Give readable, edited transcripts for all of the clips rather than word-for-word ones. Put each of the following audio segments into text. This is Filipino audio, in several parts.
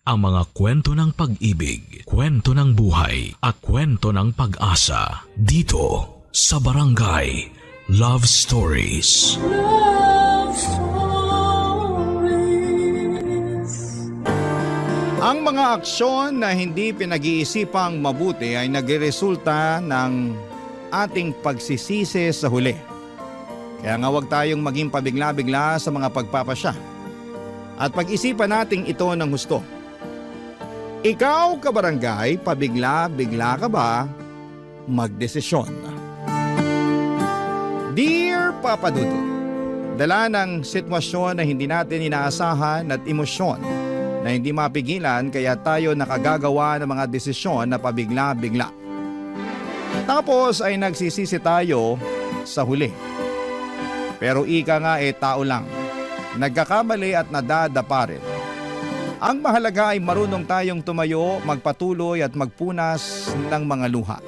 ang mga kwento ng pag-ibig, kwento ng buhay, at kwento ng pag-asa dito sa Barangay Love Stories. Love Stories. Ang mga aksyon na hindi pinag-iisipang mabuti ay nagresulta ng ating pagsisisi sa huli. Kaya nga huwag tayong maging pabigla-bigla sa mga pagpapasya. At pag-isipan natin ito ng husto. Ikaw, kabarangay, pabigla-bigla ka ba magdesisyon? Dear Papa Dudut, dala ng sitwasyon na hindi natin inaasahan at emosyon na hindi mapigilan kaya tayo nakagagawa ng mga desisyon na pabigla-bigla. Tapos ay nagsisisi tayo sa huli. Pero ika nga tao lang, nagkakamali at nadadapa rin. Ang mahalaga ay marunong tayong tumayo, magpatuloy at magpunas ng mga luha.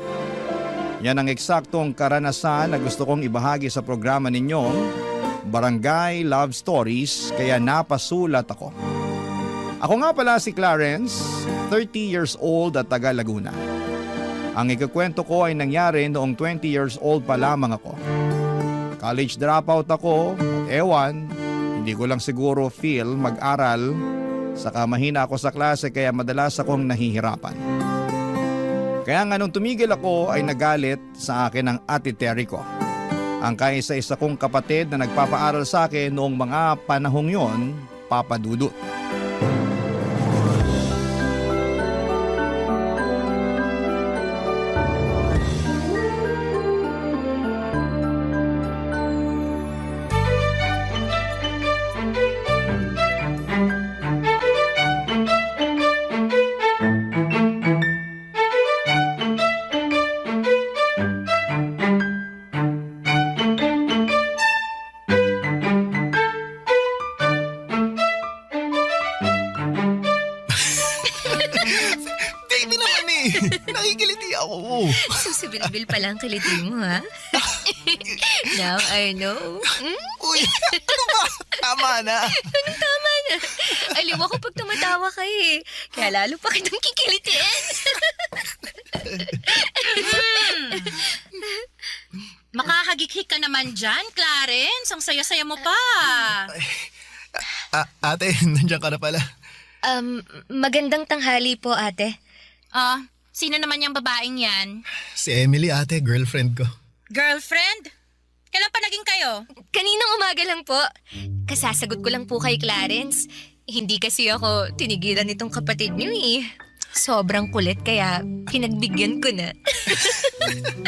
Yan ang eksaktong karanasan na gusto kong ibahagi sa programa ninyong Barangay Love Stories, kaya napasulat ako. Ako nga pala si Clarence, 30 years old at taga Laguna. Ang ikukwento ko ay nangyari noong 20 years old pa lamang ako. College dropout ako at hindi ko lang siguro feel mag-aral, saka mahina ako sa klase kaya madalas akong nahihirapan. Kaya nga nung tumigil ako ay nagalit sa akin ang ate Terry ko. Ang kaisa-isa kong kapatid na nagpapaaral sa akin noong mga panahong yon, Papa Dudut. Baby naman nakikiliti ako. Susibilbil pala ang kiliti mo, ha? Now I know. Uy, ano ba? Tama na. Anong tama na? Aliw ako pag tumatawa ka eh. Kaya lalo pa kitang kikilitiin. Makahagikik ka naman dyan, Clarence. Ang saya-saya mo pa. Ate, nandiyan ka na pala. Magandang tanghali po, ate. Sino naman yung babaeng yan? Si Emily, ate, girlfriend ko. Girlfriend? Kailan pa naging kayo? Kaninang umaga lang po. Kasasagot ko lang po kay Clarence. Hindi kasi ako tinigilan nitong kapatid niyo eh. Sobrang kulit kaya pinagbigyan ko na.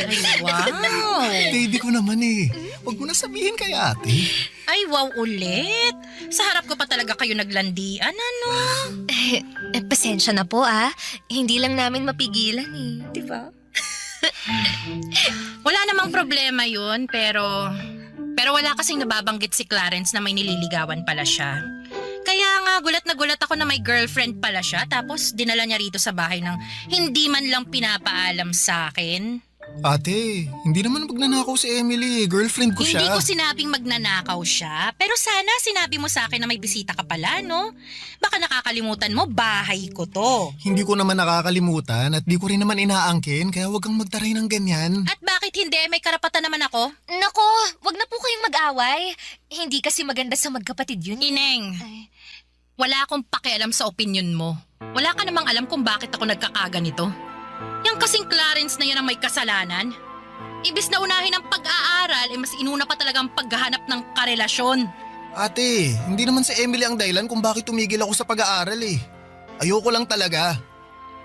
Ay, wow. Baby ko naman Huwag mo na sabihin kay ate. Ay, wow ulit. Sa harap ko pa talaga kayo naglandian, ano? Pasensya na po Hindi lang namin mapigilan eh. Di ba? Wala namang problema yun, pero wala kasing nababanggit si Clarence na may nililigawan pala siya. Kaya nga, gulat na gulat ako na may girlfriend pala siya, tapos dinala niya rito sa bahay ng hindi man lang pinapaalam sa akin. Ate, hindi naman magnanakaw si Emily. Girlfriend ko siya. Hindi ko sinabing magnanakaw siya, pero sana sinabi mo sa akin na may bisita ka pala, no? Baka nakakalimutan mo, bahay ko to. Hindi ko naman nakakalimutan at di ko rin naman inaangkin, kaya huwag kang magtaray ng ganyan. At bakit hindi? May karapatan naman ako. Nako, wag na po kayong mag-away. Hindi kasi maganda sa magkapatid yun. Ineng, Ay. wala akong pakialam sa opinion mo. Wala ka namang alam kung bakit ako nagkakaganito. Yang kasing Clarence na yan ang may kasalanan. Ibis na unahin ang pag-aaral, mas inuna pa talaga ang paghahanap ng karelasyon. Ate, hindi naman si Emily ang dahilan kung bakit tumigil ako sa pag-aaral Ayoko lang talaga.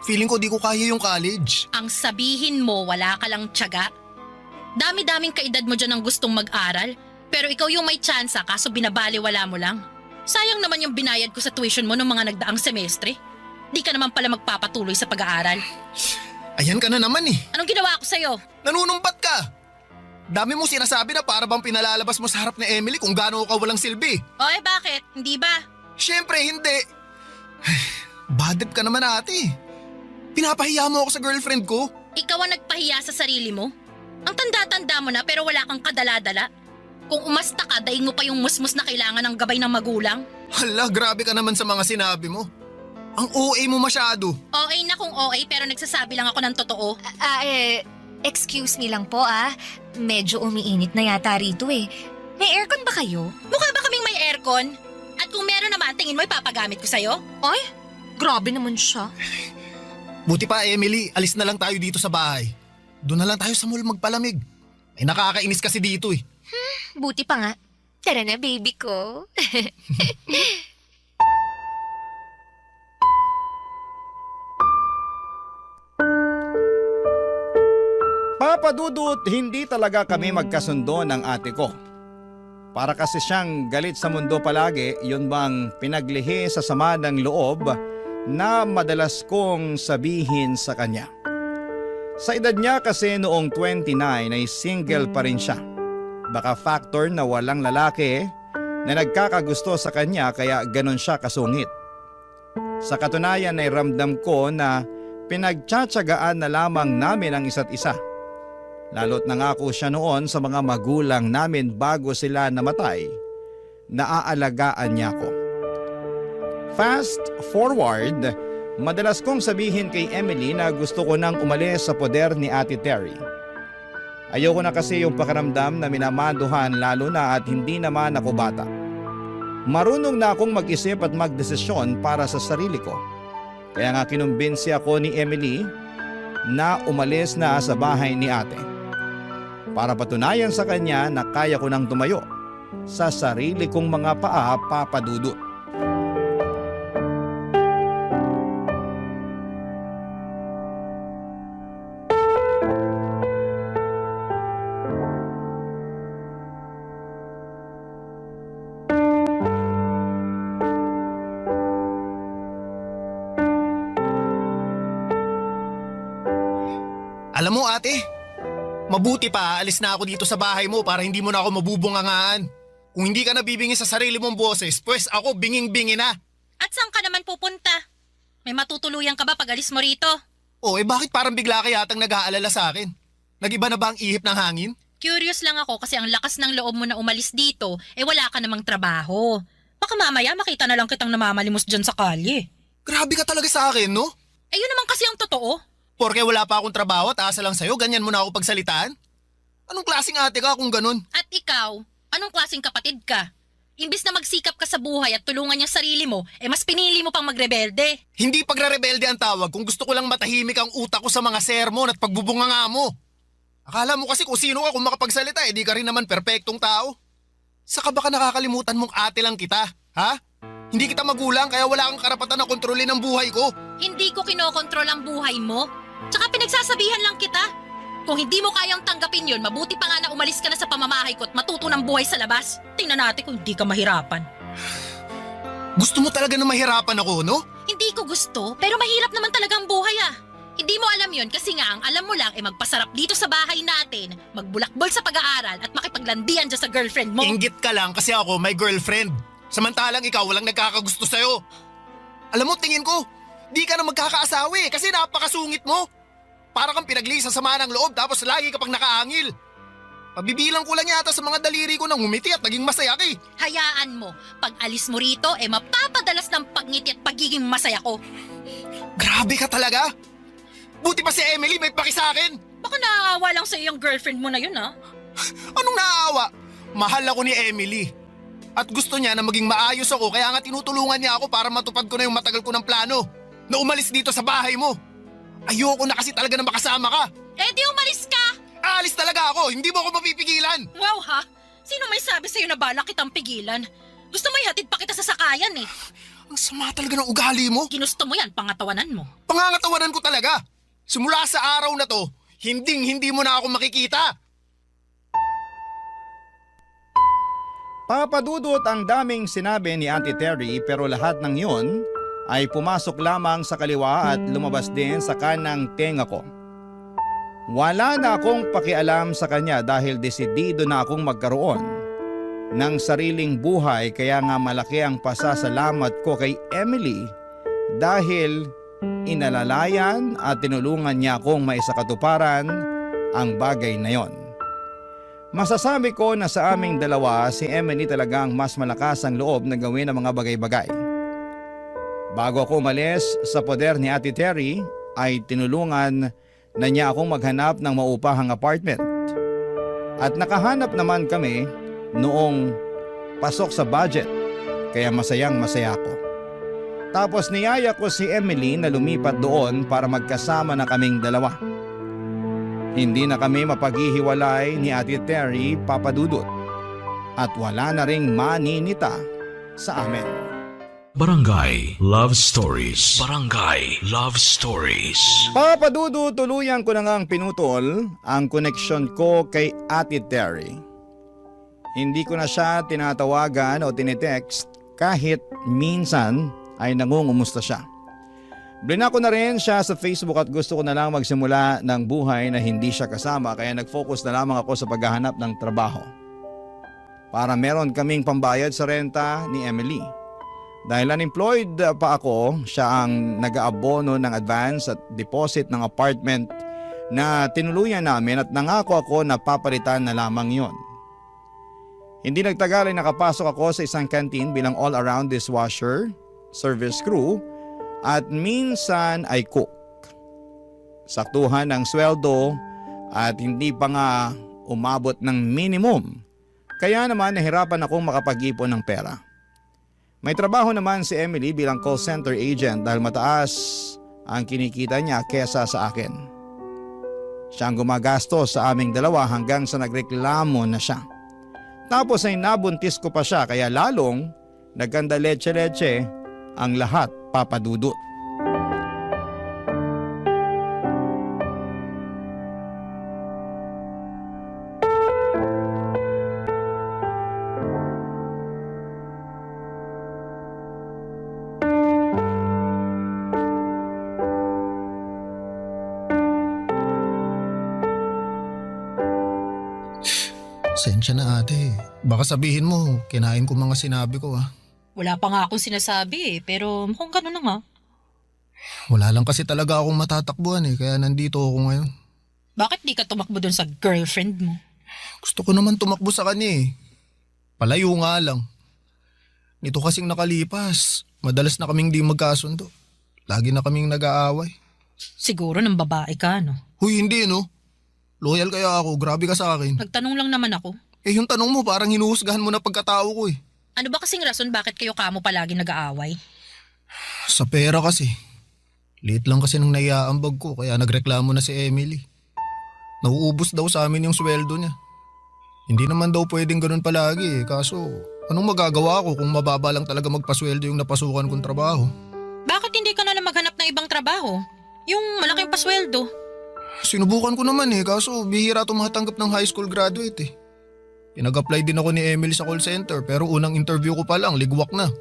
Feeling ko di ko kaya yung college. Ang sabihin mo, wala ka lang tiyaga. Dami-daming kaedad mo dyan ang gustong mag-aral, pero ikaw yung may tsansa kaso binabaliwala mo lang. Sayang naman yung binayad ko sa tuition mo ng mga nagdaang semestre. Di ka naman pala magpapatuloy sa pag-aaral. Ayan ka na naman Anong ginawa ko sa'yo? Nanunumbat ka. Dami mo sinasabi na para bang pinalalabas mo sa harap ni Emily kung gaano ka walang silbi. Bakit? Hindi ba? Siyempre hindi. Badip ka naman ate. Pinapahiya mo ako sa girlfriend ko. Ikaw ang nagpahiya sa sarili mo? Ang tanda-tanda mo na pero wala kang kadala-dala. Kung umasta ka, daing mo pa yung musmus na kailangan ng gabay ng magulang. Hala, grabe ka naman sa mga sinabi mo. Ang OA mo masyado. OA na kung OA pero nagsasabi lang ako ng totoo. Excuse me lang po Medyo umiinit na yata rito eh. May aircon ba kayo? Mukha ba kaming may aircon? At kung meron naman, tingin mo ipapagamit ko sa'yo? Ay, grabe naman siya. Buti pa Emily, alis na lang tayo dito sa bahay. Doon na lang tayo sa mall magpalamig. Ay nakakainis kasi dito eh. Buti pa nga. Tara na, baby ko. Papa Dudut, hindi talaga kami magkasundo ng ate ko. Para kasi siyang galit sa mundo palagi, yun bang pinaglihi sa sama ng loob na madalas kong sabihin sa kanya. Sa edad niya kasi noong 29 ay single pa rin siya. Baka factor na walang lalaki na nagkakagusto sa kanya kaya ganon siya kasungit. Sa katunayan ay ramdam ko na pinagtsatsagaan na lamang namin ang isa't isa. Lalo't nangako siya noon sa mga magulang namin bago sila namatay, naaalagaan niya ko. Fast forward, madalas kong sabihin kay Emily na gusto ko nang umalis sa poder ni Ate Terry. Ayoko na kasi yung pakiramdam na minamanduhan lalo na at hindi naman ako bata. Marunong na akong mag-isip at magdesisyon para sa sarili ko. Kaya nga kinumbinsi ako ni Emily na umalis na sa bahay ni ate. Para patunayan sa kanya na kaya ko nang tumayo sa sarili kong mga paa, Papa Dudut. Alam mo ate, mabuti pa alis na ako dito sa bahay mo para hindi mo na ako mabubungangaan. Kung hindi ka nabibingi sa sarili mong boses, pues ako binging-bingi na. At saan ka naman pupunta? May matutuluyan ka ba pag alis mo rito? Bakit parang bigla ka yatang nag-aalala sa akin? Nag-iba na ba ang ihip ng hangin? Curious lang ako kasi ang lakas ng loob mo na umalis dito, wala ka namang trabaho. Baka mamaya makita na lang kitang namamalimos dyan sa kalye. Grabe ka talaga sa akin, no? Yun naman kasi ang totoo. Porke wala pa akong trabaho at asa lang sa'yo, ganyan mo na ako pagsalitaan? Anong klaseng ate ka kung ganun? At ikaw, anong klaseng kapatid ka? Imbis na magsikap ka sa buhay at tulungan yung sarili mo, mas pinili mo pang magrebelde. Hindi pagre-rebelde ang tawag kung gusto ko lang matahimik ang utak ko sa mga sermon at pagbubunganga mo. Akala mo kasi kung sino ka kung makapagsalita, di ka rin naman perpektong tao. Saka baka nakakalimutan mong ate lang kita, ha? Hindi kita magulang kaya wala kang karapatan na kontrolin ang buhay ko. Hindi ko kinokontrol ang buhay mo. Tsaka pinagsasabihan lang kita. Kung hindi mo kayang tanggapin yun, mabuti pa nga na umalis ka na sa pamamahay ko at matuto ng buhay sa labas. Tingnan natin kung hindi ka mahirapan. Gusto mo talaga na mahirapan ako, no? Hindi ko gusto, pero mahirap naman talaga ang buhay Hindi mo alam yun kasi nga ang alam mo lang magpasarap dito sa bahay natin, magbulakbol sa pag-aaral at makipaglandian dyan sa girlfriend mo. Inggit ka lang kasi ako may girlfriend. Samantalang ikaw walang nagkakagusto sa'yo. Alam mo, tingin ko, di ka na magkakaasawi kasi napakasungit mo. Para kang pinagli sa sama ng loob tapos lagi ka pang nakaangil. Pabibilang ko lang yata sa mga daliri ko nang humiti at naging masaya ka eh. Hayaan mo, pag alis mo rito mapapadalas ng pagngiti at pagiging masaya ko. Grabe ka talaga. Buti pa si Emily may paki sa akin. Baka naaawa lang sa iyong girlfriend mo na yun Anong naaawa? Mahal ako ni Emily. At gusto niya na maging maayos ako kaya nga tinutulungan niya ako para matupad ko na yung matagal ko ng plano. Na umalis dito sa bahay mo. Ayoko na kasi talaga na makasama ka. Di umalis ka! Aalis talaga ako, hindi mo ako mapipigilan. Wow ha? Sino may sabi sa'yo na balak kitang pigilan? Gusto mo ihatid pa kita sa sakayan Ang sama talaga ng ugali mo. Ginusto mo yan, pangatawanan mo. Pangangatawanan ko talaga. Simula sa araw na to, hindi mo na ako makikita. Papa Dudut, ang daming sinabi ni Auntie Terry pero lahat ng yun ay pumasok lamang sa kaliwa at lumabas din sa kanang tenga ko. Wala na akong pakialam sa kanya dahil desidido na akong magkaroon ng sariling buhay kaya nga malaki ang pasasalamat ko kay Emily dahil inalalayan at tinulungan niya akong maisakatuparan ang bagay na yon. Masasabi ko na sa aming dalawa si Emily talagang mas malakas ang loob na gawin ang mga bagay-bagay. Bago ako umalis sa poder ni Ate Terry ay tinulungan na niya akong maghanap ng maupahang apartment. At nakahanap naman kami noong pasok sa budget, kaya masayang masaya ako. Tapos niyaya ko si Emily na lumipat doon para magkasama na kaming dalawa. Hindi na kami mapaghihiwalay ni Ate Terry, Papa Dudut, at wala na ring maninita sa amin. Barangay Love Stories. Barangay Love Stories. Papa Dudu, tuluyan ko na ngang pinutol ang koneksyon ko kay Ate Terry. Hindi ko na siya tinatawagan o tinitext kahit minsan ay nangungumusta siya. Blinako na rin siya sa Facebook at gusto ko na lang magsimula ng buhay na hindi siya kasama, kaya nag-focus na lamang ako sa paghahanap ng trabaho. Para meron kaming pambayad sa renta ni Emily. Dahil unemployed pa ako, siya ang nag-aabono ng advance at deposit ng apartment na tinuluyan namin at nangako ako na papalitan na lamang yon. Hindi nagtagal ay nakapasok ako sa isang canteen bilang all-around dishwasher, service crew at minsan ay cook. Saktuhan ng sweldo at hindi pa nga umabot ng minimum. Kaya naman nahirapan akong makapag-ipon ng pera. May trabaho naman si Emily bilang call center agent dahil mataas ang kinikita niya kesa sa akin. Siya ang gumagastos sa aming dalawa hanggang sa nagreklamo na siya. Tapos ay nabuntis ko pa siya kaya lalong nagkanda leche-leche ang lahat, Papa Dudut. Sensya na ate. Baka sabihin mo, kinain ko mga sinabi ko ah. Wala pa nga akong sinasabi pero mukhang gano'n na nga. Wala lang kasi talaga akong matatakbuhan kaya nandito ako ngayon. Bakit di ka tumakbo doon sa girlfriend mo? Gusto ko naman tumakbo sa kanya Palayo nga lang. Nito kasing nakalipas, madalas na kaming di magkasundo. Lagi na kaming nag-aaway. Siguro ng babae ka, no? Huy, hindi no. Loyal kaya ako, grabe ka sa akin. Nagtanong lang naman ako. Yung tanong mo parang hinuhusgahan mo na pagkatao ko Ano ba kasing rason bakit kayo kamo palagi nag-aaway? Sa pera kasi. Liit lang kasi nung naiaambag ko kaya nagreklamo na si Emily. Nauubos daw sa amin yung sweldo niya. Hindi naman daw pwedeng ganun palagi kaso anong magagawa ko kung mababa lang talaga magpasweldo yung napasukan kong trabaho? Bakit hindi ka na lang maghanap ng ibang trabaho? Yung malaking pasweldo. Sinubukan ko naman kaso bihira tumatanggap ng high school graduate Pinag-apply din ako ni Emily sa call center pero unang interview ko pa lang, ligwak na.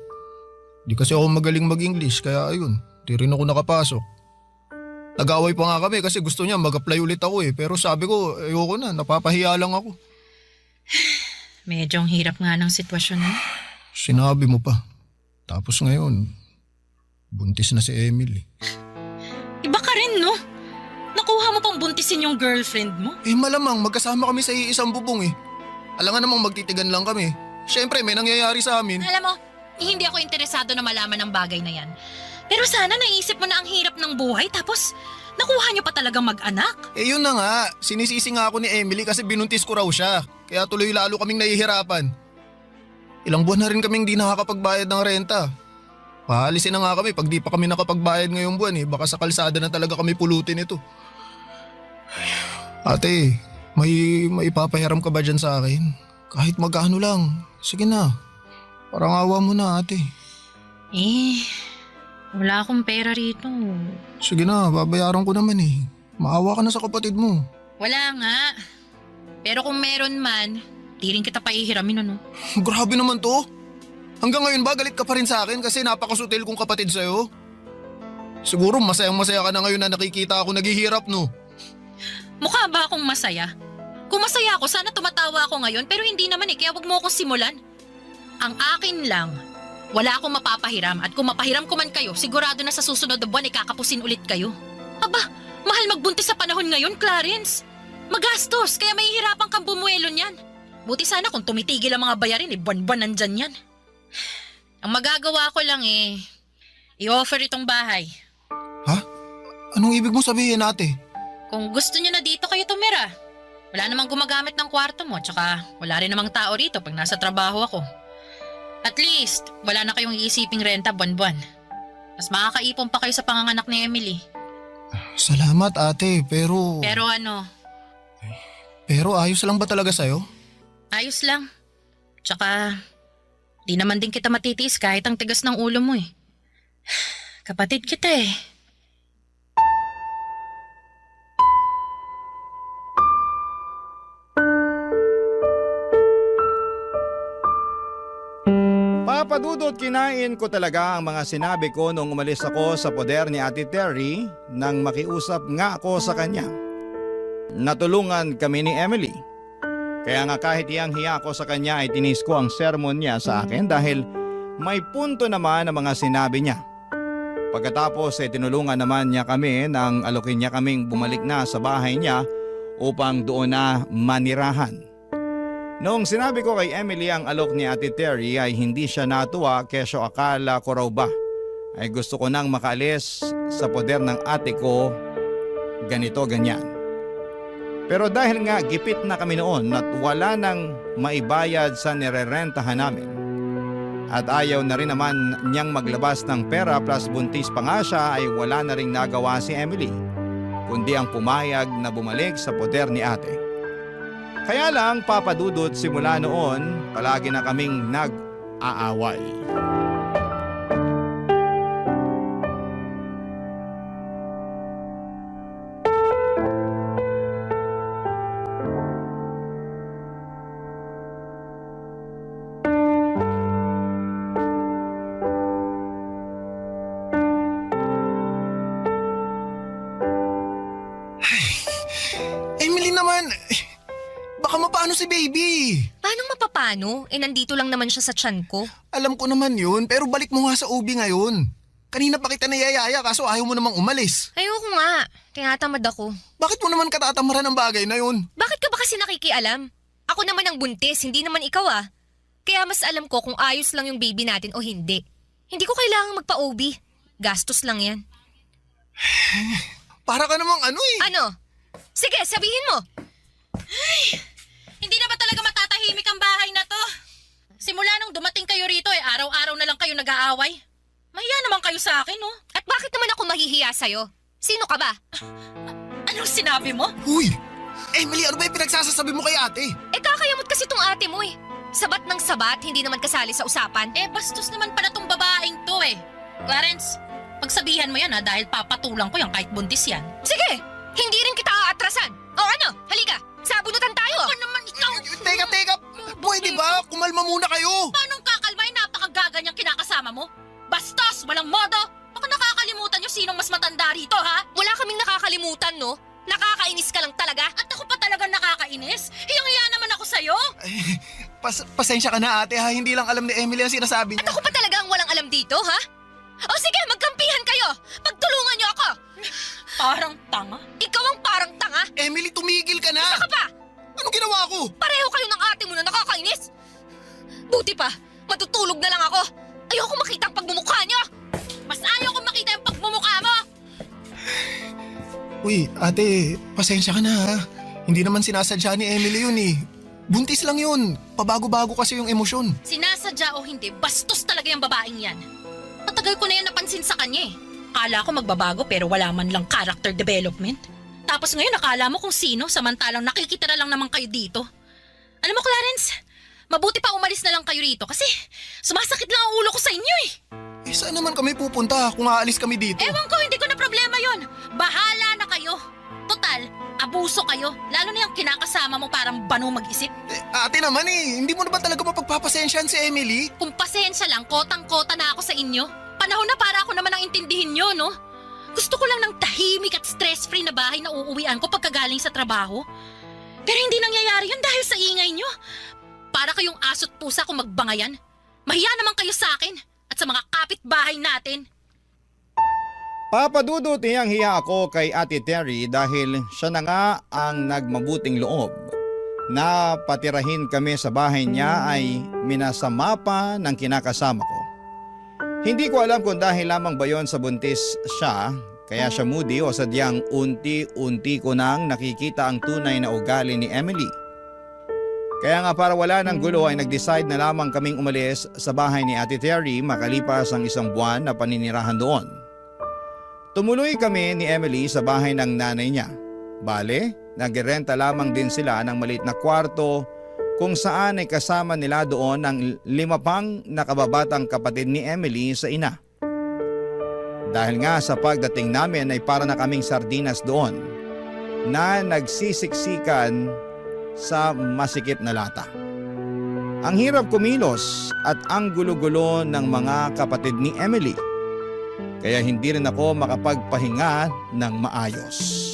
Di kasi ako magaling mag-English kaya ayun, di rin ako nakapasok. Nag-away pa nga kami kasi gusto niya mag-apply ulit ako pero sabi ko ayoko na, napapahiya lang ako. Medyo ang hirap nga ng sitwasyon mo. Sinabi mo pa. Tapos ngayon, buntis na si Emily. Iba ka rin, no? Nakuha mo pang buntisin yung girlfriend mo? Malamang magkasama kami sa iisang bubong Alangan namang magtitigan lang kami. Siyempre may nangyayari sa amin. Alam mo, hindi ako interesado na malaman ang bagay na yan. Pero sana naisip mo na ang hirap ng buhay tapos nakuha niyo pa talagang mag-anak. Yun na nga. Sinisisi nga ako ni Emily kasi binuntis ko raw siya. Kaya tuloy lalo kaming nahihirapan. Ilang buwan na rin kaming di nakakapagbayad ng renta. Paalisin na nga kami pag di pa kami nakapagbayad ngayong buwan Baka sa kalsada na talaga kami pulutin ito. Ate, may ipapahiram ka ba dyan sa akin? Kahit magkano lang. Sige na. Parang awa mo na ate. Wala akong pera rito. Sige na, babayaran ko naman Maawa ka na sa kapatid mo. Wala nga. Pero kung meron man, di rin kita paihiramin Grabe naman to. Hanggang ngayon ba galit ka pa rin sa akin kasi napakasutil kong kapatid sa'yo? Siguro masayang masaya ka na ngayon na nakikita ako naghihirap no? Mukha ba akong masaya? Kung masaya ako, sana tumatawa ako ngayon pero hindi naman kaya wag mo akong simulan. Ang akin lang, wala akong mapapahiram at kung mapahiram ko man kayo, sigurado na sa susunod na buwan kakapusin ulit kayo. Aba, mahal magbuntis sa panahon ngayon, Clarence. Magastos, kaya mahihirapan kang bumuelo niyan. Buti sana kung tumitigil ang mga bayarin, buwan-buwan nandyan yan. Ang magagawa ko lang I-offer itong bahay. Ha? Anong ibig mo sabihin, ate? Kung gusto nyo na dito kayo tumira. Wala namang gumagamit ng kwarto mo, tsaka wala rin namang tao rito pag nasa trabaho ako. At least, wala na kayong iisiping renta buwan-buwan. Mas makakaipon pa kayo sa panganganak ni Emily. Salamat, ate, pero... Pero ano, Pero ayos lang ba talaga sa'yo? ayos lang. Tsaka, di naman din kita matitiis kahit ang tigas ng ulo mo eh. Kapatid kita eh. Papadudot, kinain ko talaga ang mga sinabi ko nung umalis ako sa poder ni Ate Terry nang makiusap nga ako sa kanya. Natulungan kami ni Emily. Kaya nga kahit hiyang-hiya ako sa kanya ay tinis ko ang sermon niya sa akin dahil may punto naman ang mga sinabi niya. Pagkatapos ay tinulungan naman niya kami nang alokin niya kaming bumalik na sa bahay niya upang doon na manirahan. Noong sinabi ko kay Emily ang alok ni Ate Terry ay hindi siya natuwa kesyo akala ko raw ba ay gusto ko nang makaalis sa poder ng ate ko ganito ganyan. Pero dahil nga gipit na kami noon at wala nang maibayad sa nirerentahan namin at ayaw na rin naman niyang maglabas ng pera plus buntis pa nga siya ay wala na ring nagawa si Emily kundi ang pumayag na bumalik sa poder ni ate. Kaya lang papadudot simula noon palagi na kaming nag-aaway. Emily naman, baka mapaano si baby. Paano mapapano? Nandito lang naman siya sa tiyan ko. Alam ko naman yun, pero balik mo nga sa ubi ngayon. Kanina pa kita niyayaya kaso ayaw mo namang umalis. Ayoko nga. Tinatamad ako. Bakit mo naman katatamaran ng bagay na yun? Bakit ka ba kasi nakikialam? Ako naman ang buntis, hindi naman ikaw ah. Kaya mas alam ko kung ayos lang yung baby natin o hindi. Hindi ko kailangang magpa-OB. Gastos lang yan. Para ka namang ano eh. Ano? Sige, sabihin mo. Hindi na ba talaga matatahimik ang bahay na to? Simula nung dumating kayo rito araw-araw na lang kayo nag-aaway. Mahiya naman kayo sa akin, oh. At bakit naman ako mahihiya sa'yo? Sino ka ba? Anong sinabi mo? Huy! Emily, ano ba yung pinagsasasabi mo kay ate? Kakayamot kasi tong ate mo eh. Sabat ng sabat, hindi naman kasali sa usapan. Bastos naman pala tong babaeng to eh. Clarence, pagsabihan mo yan dahil papatulang ko yan kahit buntis yan. Sige, hindi rin kita aatrasan. O ano, halika, sabunutan tayo. Ano naman ikaw? Teka! Pwede ba? Kumalma muna kayo! Paano kakalmay napakagaganyang kinakasama mo? Bastos, walang modo. Baka nakakalimutan nyo sinong mas matanda rito, ha? Wala kaming nakakalimutan, no? Nakakainis ka lang talaga. At ako pa talaga nakakainis? Hiyang-hiya naman ako sa'yo. Pasensya ka na ate ha, hindi lang alam ni Emily ang sinasabi At niya. ako pa talaga ang walang alam dito, ha? O sige, magkampihan kayo. Pagtulungan niyo ako. Parang tanga. Ikaw ang parang tanga. Emily, tumigil ka na! Saka pa, Anong ginawa ko? pareho kayo ng ate mo na nakakainis. Buti pa, matutulog na lang ako. Ayoko makita ang pagmumukha niyo. Mas ayaw kong makita yung pagmumukha mo. Uy, ate, pasensya ka na ha. Hindi naman sinasadya ni Emily yun eh. Buntis lang yun. Pabago-bago kasi yung emosyon. Sinasadya o hindi, bastos talaga yung babaeng yan. Matagal ko na yan napansin sa kanya eh. Akala ko magbabago pero wala man lang character development. Tapos ngayon akala mo kung sino samantalang nakikita na lang naman kayo dito. Alam mo Clarence, mabuti pa umalis na lang kayo rito kasi sumasakit lang ang ulo ko sa inyo eh. Saan naman kami pupunta kung aalis kami dito? Ewan ko, hindi ko na problema yon. Bahala na kayo. Total, abuso kayo. Lalo na yung kinakasama mo parang banu mag-isip. Ate naman eh, hindi mo na ba talaga mapagpapasensyahan si Emily? Kung pasensya lang, kotang-kota na ako sa inyo. Panahon na para ako naman ang intindihin nyo, no? Gusto ko lang ng tahimik at stress-free na bahay na uuwian ko pagkagaling sa trabaho. Pero hindi nangyayari yun dahil sa ingay nyo. Para kayong aso't pusa kung magbangayan. Mahiya naman kayo sa akin at sa mga kapitbahay natin. Papadudot, hiyang-hiya ako kay Ate Terry dahil siya na nga ang nagmabuting loob. Na patirahin kami sa bahay niya ay minasama pa ng kinakasama ko. Hindi ko alam kung dahil lamang ba yon sa buntis siya, kaya siya moody o sadyang unti-unti ko nang nakikita ang tunay na ugali ni Emily. Kaya nga para wala ng gulo ay nag-decide na lamang kaming umalis sa bahay ni Ate Terry makalipas ang 1 buwan na paninirahan doon. Tumuloy kami ni Emily sa bahay ng nanay niya. Bale, nagrenta lamang din sila ng maliit na kwarto kung saan ay kasama nila doon ang 5 pang nakababatang kapatid ni Emily sa ina. Dahil nga sa pagdating namin ay para na kaming sardinas doon na nagsisiksikan sa masikip na lata. Ang hirap kumilos at ang gulo-gulo ng mga kapatid ni Emily. Kaya hindi rin ako makapagpahinga ng maayos.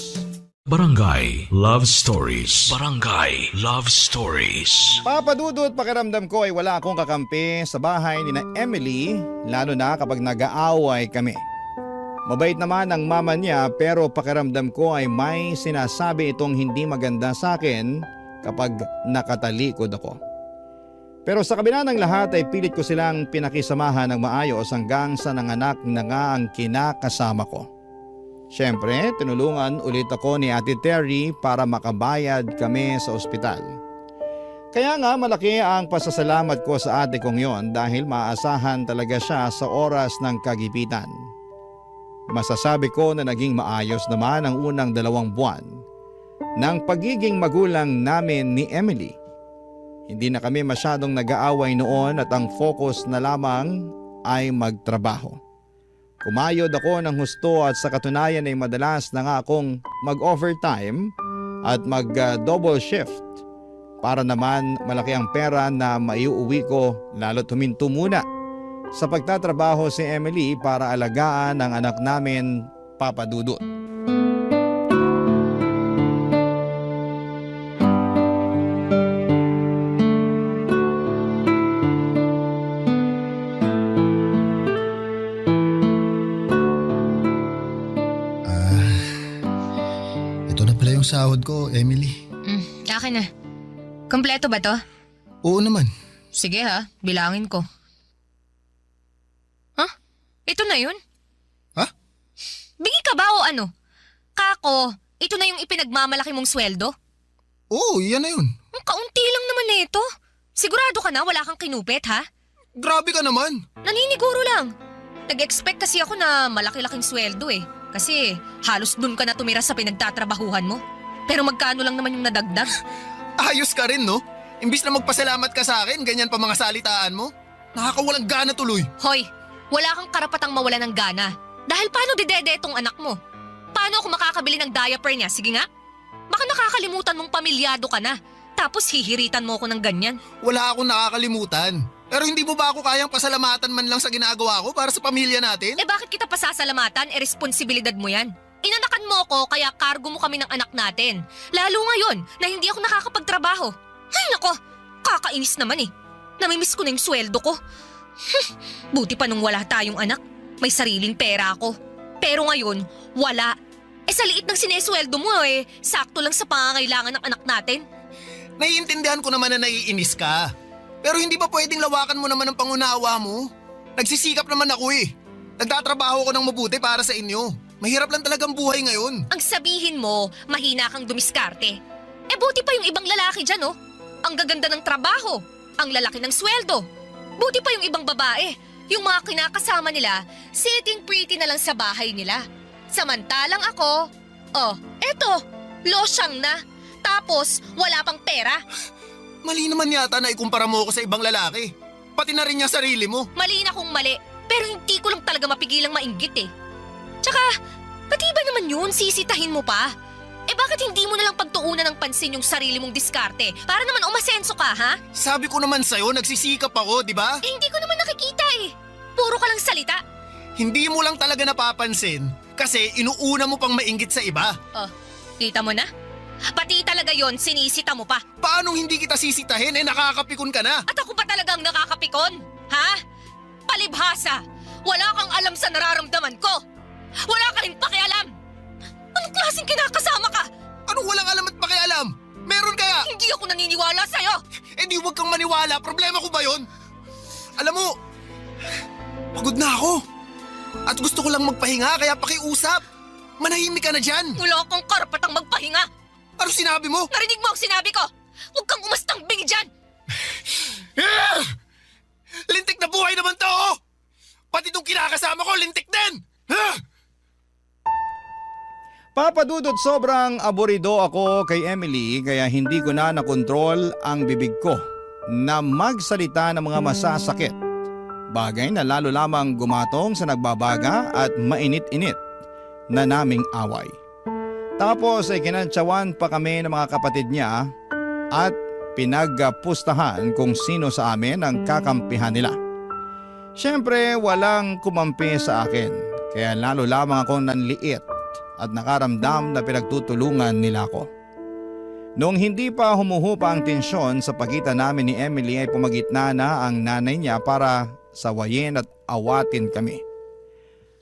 Barangay Love Stories. Barangay Love Stories. Papadudot pakiramdam ko ay wala akong kakampi sa bahay ni na Emily, lalo na kapag nag-aaway kami. Mabait naman ang mama niya pero pakiramdam ko ay may sinasabi itong hindi maganda sa akin kapag nakatalikod ako. Pero sa kabila ng lahat ay pilit ko silang pinakisamahan ng maayos hanggang sa nanganak na nga ang kinakasama ko. Siyempre, tinulungan ulit ako ni Ate Terry para makabayad kami sa ospital. Kaya nga malaki ang pasasalamat ko sa ate kong yon dahil maasahan talaga siya sa oras ng kagipitan. Masasabi ko na naging maayos naman ang unang 2 buwan ng pagiging magulang namin ni Emily. Hindi na kami masyadong nag-aaway noon at ang focus na lamang ay magtrabaho. Kumayod ako ng husto at sa katunayan ay madalas na nga akong mag-overtime at mag-double shift para naman malaki ang pera na maiuwi ko lalo't huminto muna sa pagtatrabaho si Emily para alagaan ang anak namin, Papa Dudut. Ito na pala yung sahod ko, Emily. Akin na. Kompleto ba to? Oo naman. Sige ha, bilangin ko. Huh? Ito na yun? Ha? Bingi ka ba o ano? Kako, ito na yung ipinagmamalaki mong sweldo? Oo, yan na yun. Ang kaunti lang naman na ito. Sigurado ka na wala kang kinupit ha? Grabe ka naman. Naniniguro lang. Nag-expect kasi ako na malaki-laking sweldo eh. Kasi halos dun ka na tumira sa pinagtatrabahuhan mo. Pero magkano lang naman yung nadagdag? Ayos ka rin, no? Imbis na magpasalamat ka sa akin, ganyan pa mga salitaan mo. Nakakawalang gana tuloy. Hoy, wala kang karapatang mawala ng gana. Dahil paano didede itong anak mo? Paano ako makakabili ng diaper niya? Sige nga. Baka nakakalimutan mong pamilyado ka na. Tapos hihiritan mo ako ng ganyan. Wala akong nakakalimutan. Pero hindi mo ba ako kayang pasalamatan man lang sa ginagawa ko para sa pamilya natin? Eh bakit kita pasasalamatan? Eh responsibilidad mo yan. Inanakan mo ako kaya kargo mo kami ng anak natin. Lalo ngayon na hindi ako nakakapagtrabaho. Ay nako, kakainis naman eh. Namimiss ko na yung sweldo ko. Buti pa nung wala tayong anak. May sariling pera ako. Pero ngayon, wala. Eh sa liit ng sinesweldo mo eh, sakto lang sa pangangailangan ng anak natin. Naiintindihan ko naman na naiinis ka. Pero hindi ba pwedeng lawakan mo naman ang pangunawa mo? Nagsisikap naman ako eh. Nagtatrabaho ko ng mabuti para sa inyo. Mahirap lang talagang buhay ngayon. Ang sabihin mo, mahina kang dumiskarte. Eh buti pa yung ibang lalaki dyan oh. Ang gaganda ng trabaho, ang lalaki ng sweldo. Buti pa yung ibang babae, yung mga kinakasama nila, sitting pretty na lang sa bahay nila. Samantalang ako, oh, eto, losyang na. Tapos wala pang pera. Mali naman yata na ikumpara mo ako sa ibang lalaki. Pati na rin niya sarili mo. Mali na kung mali, pero hindi ko lang talaga mapigilang mainggit eh. Tsaka, pati ba naman yun, sisitahin mo pa? Eh bakit hindi mo nalang pagtuunan ng pansin yung sarili mong diskarte para naman umasenso ka, ha? Sabi ko naman sa'yo, nagsisikap ako, di ba? Eh hindi ko naman nakikita eh. Puro ka lang salita. Hindi mo lang talaga napapansin kasi inuuna mo pang mainggit sa iba. Oh, kita mo na? Pati talaga yon sinisita mo pa. Paanong hindi kita sisitahin nakakapikon ka na? At ako pa talagang nakakapikon? Ha? Palibhasa! Wala kang alam sa nararamdaman ko! Wala ka rin pakialam! Anong klaseng kinakasama ka? Anong walang alam at pakialam? Meron kaya? Hindi ako naniniwala sa'yo! Eh di huwag kang maniwala, problema ko ba yon? Alam mo, Pagod na ako. At gusto ko lang magpahinga kaya pakiusap. Manahimik ka na dyan. Wala akong karapatang magpahinga. Ano sinabi mo? Narinig mo ang sinabi ko. Huwag kang umastang bingi dyan. Ah! Lintik na buhay naman to! Oh! Pati itong kinakasama ko, lintik din! Ah! Papa Dudut, sobrang aburido ako kay Emily kaya hindi ko na nakontrol ang bibig ko na magsalita ng mga masasakit. Bagay na lalo lamang gumatong sa nagbabaga at mainit-init na naming away. Tapos ay kinantsawan pa kami ng mga kapatid niya at pinagpustahan kung sino sa amin ang kakampihan nila. Siyempre walang kumampi sa akin kaya lalo lamang akong nanliit at nakaramdam na pinagtutulungan nila ako. Noong hindi pa humuhupa ang tensyon sa pagitan namin ni Emily ay pumagitna na ang nanay niya para sawayin at awatin kami.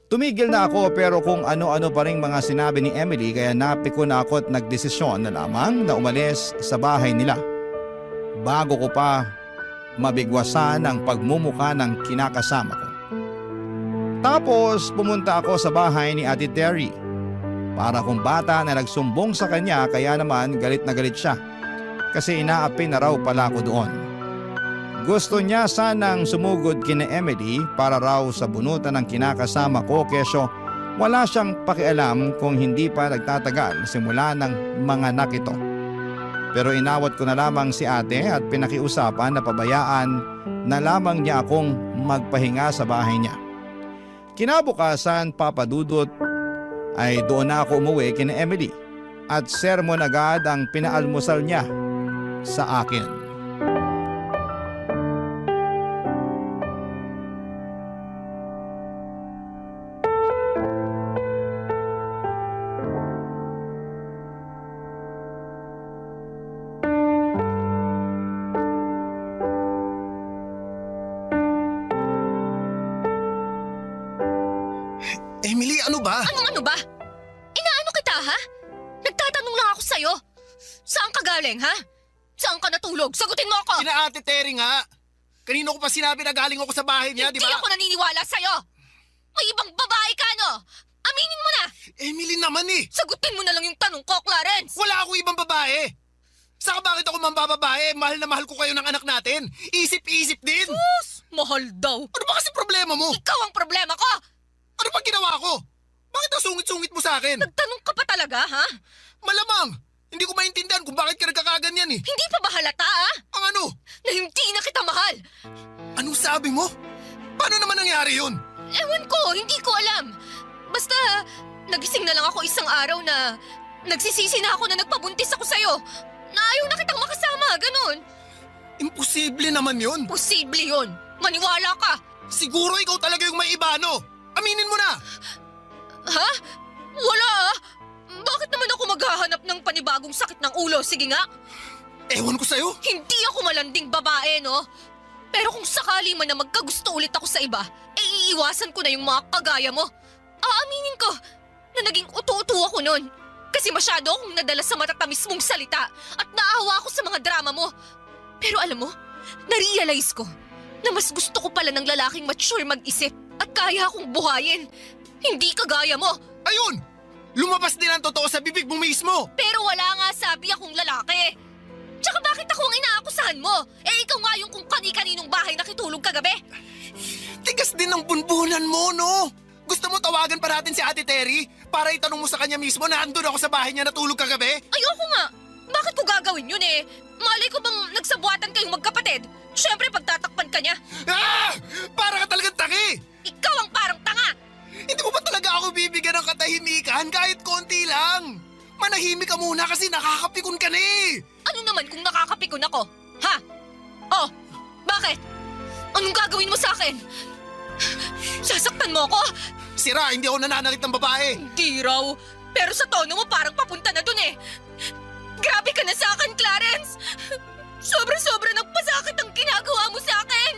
Tumigil na ako pero kung ano-ano pa ring mga sinabi ni Emily kaya napiko na ako at nagdesisyon na lamang na umalis sa bahay nila. Bago ko pa mabigwasan ang pagmumuka ng kinakasama ko. Tapos pumunta ako sa bahay ni Ate Terry. Para kung bata na nagsumbong sa kanya kaya naman galit na galit siya. Kasi inaapi na raw pala ako doon. Gusto niya sanang sumugod kina Emily para raw sa bunutan ng kinakasama ko kesyo wala siyang pakialam kung hindi pa nagtatagal simula ng mga anak ito. Pero inawat ko na lamang si ate at pinakiusapan na pabayaan na lamang niya akong magpahinga sa bahay niya. Kinabukasan, Papa Dudut, ay doon na ako umuwi kina Emily at sermon agad ang pinaalmusal niya sa akin. Emily, ano ba? Ano ba? Inaano kita, ha? Nagtatanong lang ako sa'yo. Saan ka galing, ha? Saan ka natulog? Sagutin mo ako! Kina Ate Terry nga. Kanino ko pa sinabi na galing ako sa bahay niya, di Hindi ba? ako naniniwala sa'yo! May ibang babae ka, no? Aminin mo na! Emily naman eh. Sagutin mo na lang yung tanong ko, Clarence! Wala akong ibang babae. Saka bakit ako mambababae? Mahal na mahal ko kayo ng anak natin. Isip-isip din. Mahal daw. Ano ba kasi problema mo? Ikaw ang problema ko! Ano pag ginawa ko? Bakit ang sungit-sungit mo sa akin? Nagtanong ka pa talaga, ha? Malamang. Hindi ko maintindihan kung bakit ka nagkakaganyan eh. Hindi pa ba halata, ha? Ang ano? Na hindi na kita mahal! Anong sabi mo? Paano naman nangyari yun? Ewan ko, hindi ko alam. Basta, nagising na lang ako isang araw na nagsisisi na ako na nagpabuntis ako sa'yo. Na ayaw na kitang makasama, ganun. Imposible naman yun. Posible yun. Maniwala ka. Siguro ikaw talaga yung may iba, no? Aminin mo na. Ha? Wala ah. Bakit naman ako maghahanap ng panibagong sakit ng ulo? Sige nga. Ewan ko sa'yo. Hindi ako malanding babae, no? Pero kung sakali man na magkagusto ulit ako sa iba, iiwasan ko na yung mga kagaya mo. Aaminin ko na naging uto-uto ako nun. Kasi masyado akong nadala sa matatamis mong salita at naawa ako sa mga drama mo. Pero alam mo, na-realize ko na mas gusto ko pala ng lalaking mature mag-isip at kaya akong buhayin. Hindi kagaya mo. Ayun! Lumabas din ang totoo sa bibig mo mismo. Pero wala nga sabi akong lalaki. Tsaka bakit ako ang inaakusahan mo? Ikaw nga yung kung kani-kaninong bahay nakitulog kagabi. Tigas din ang bunbunan mo, no? Gusto mo tawagan pa natin si Ate Terry para itanong mo sa kanya mismo na andun ako sa bahay niya natulog kagabi? Ayoko nga. Bakit ko gagawin yun eh? Malay ko bang nagsabuatan kayong magkapatid? Siyempre pagtatakpan ka niya. Ah! Para ka talagang taki! Ikaw ang parang tanga. Hindi mo ba talaga ako bibigyan ng katahimikan kahit konti lang? Manahimik ka muna kasi nakakapikon ka na eh! Ano naman kung nakakapikon ako? Ha? Oh, bakit? Anong gagawin mo sa akin? Sasaktan mo ako? Sira, hindi ako nananalit ng babae. Hindi raw. Pero sa tono mo parang papunta na dun eh. Grabe ka na sa akin, Clarence! Sobra-sobra nagpasakit ang ginagawa mo sa akin!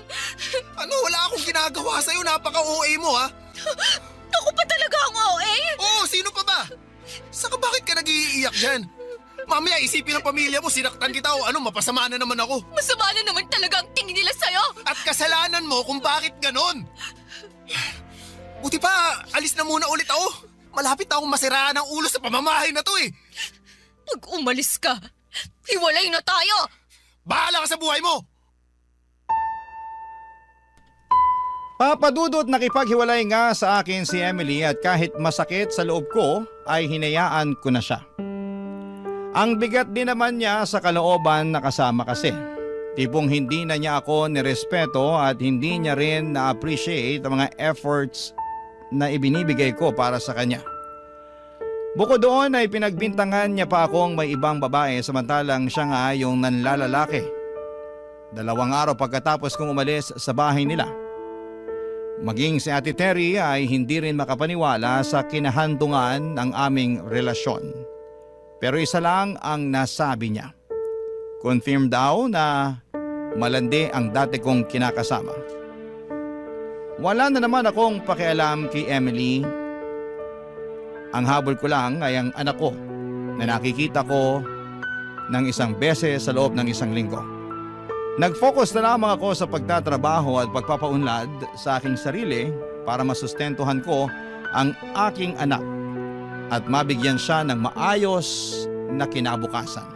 Ano, wala akong ginagawa sa'yo. Napaka-OA mo ha. Ako pa talaga ang OA? Oo, sino pa ba? Saka bakit ka nag-iiyak dyan? Mamaya isipin ng pamilya mo, sinaktan kita o ano, mapasama na naman ako. Masama na naman talaga ang tingin nila sa'yo! At kasalanan mo kung bakit ganon. Buti pa, alis na muna ulit ako. Malapit na akong masiraan ng ulo sa pamamahay na to eh. Pag umalis ka, hiwalay na tayo! Bahala ka sa buhay mo! Papadudot nakipaghiwalay nga sa akin si Emily at kahit masakit sa loob ko ay hinayaan ko na siya. Ang bigat din naman niya sa kalooban na kasama kasi. Tipong hindi na niya ako nirespeto at hindi niya rin na-appreciate ang mga efforts na ibinibigay ko para sa kanya. Bukod doon ay pinagbintangan niya pa akong may ibang babae samantalang siya nga yung nanlalalaki. 2 araw pagkatapos kong umalis sa bahay nila. Maging si Ate Terry ay hindi rin makapaniwala sa kinahandungan ng aming relasyon. Pero isa lang ang nasabi niya. Confirm daw na malandi ang dati kong kinakasama. Wala na naman akong pakialam kay Emily. Ang habol ko lang ay ang anak ko na nakikita ko ng 1 beses sa loob ng 1 linggo. Nag-focus na lamang ako sa pagtatrabaho at pagpapaunlad sa aking sarili para masustentuhan ko ang aking anak at mabigyan siya ng maayos na kinabukasan.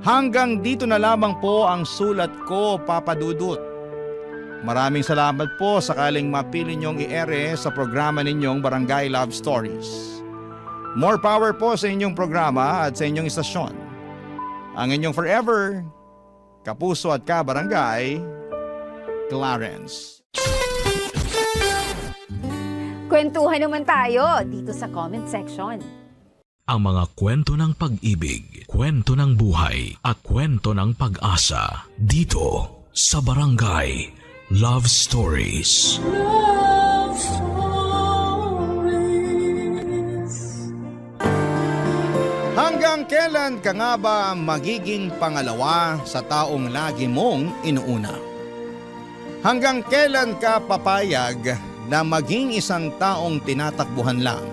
Hanggang dito na lamang po ang sulat ko, Papa Dudut. Maraming salamat po sakaling mapili niyong i-ere sa programa ninyong Barangay Love Stories. More power po sa inyong programa at sa inyong istasyon. Ang inyong forever, kapuso at kabarangay, Clarence. Kwentuhan naman tayo dito sa comment section. Ang mga kwento ng pag-ibig, kwento ng buhay at kwento ng pag-asa dito sa Barangay Love Stories. Love Stories. Hanggang kailan ka nga ba magiging pangalawa sa taong lagi mong inuuna? Hanggang kailan ka papayag na maging isang taong tinatakbuhan lang?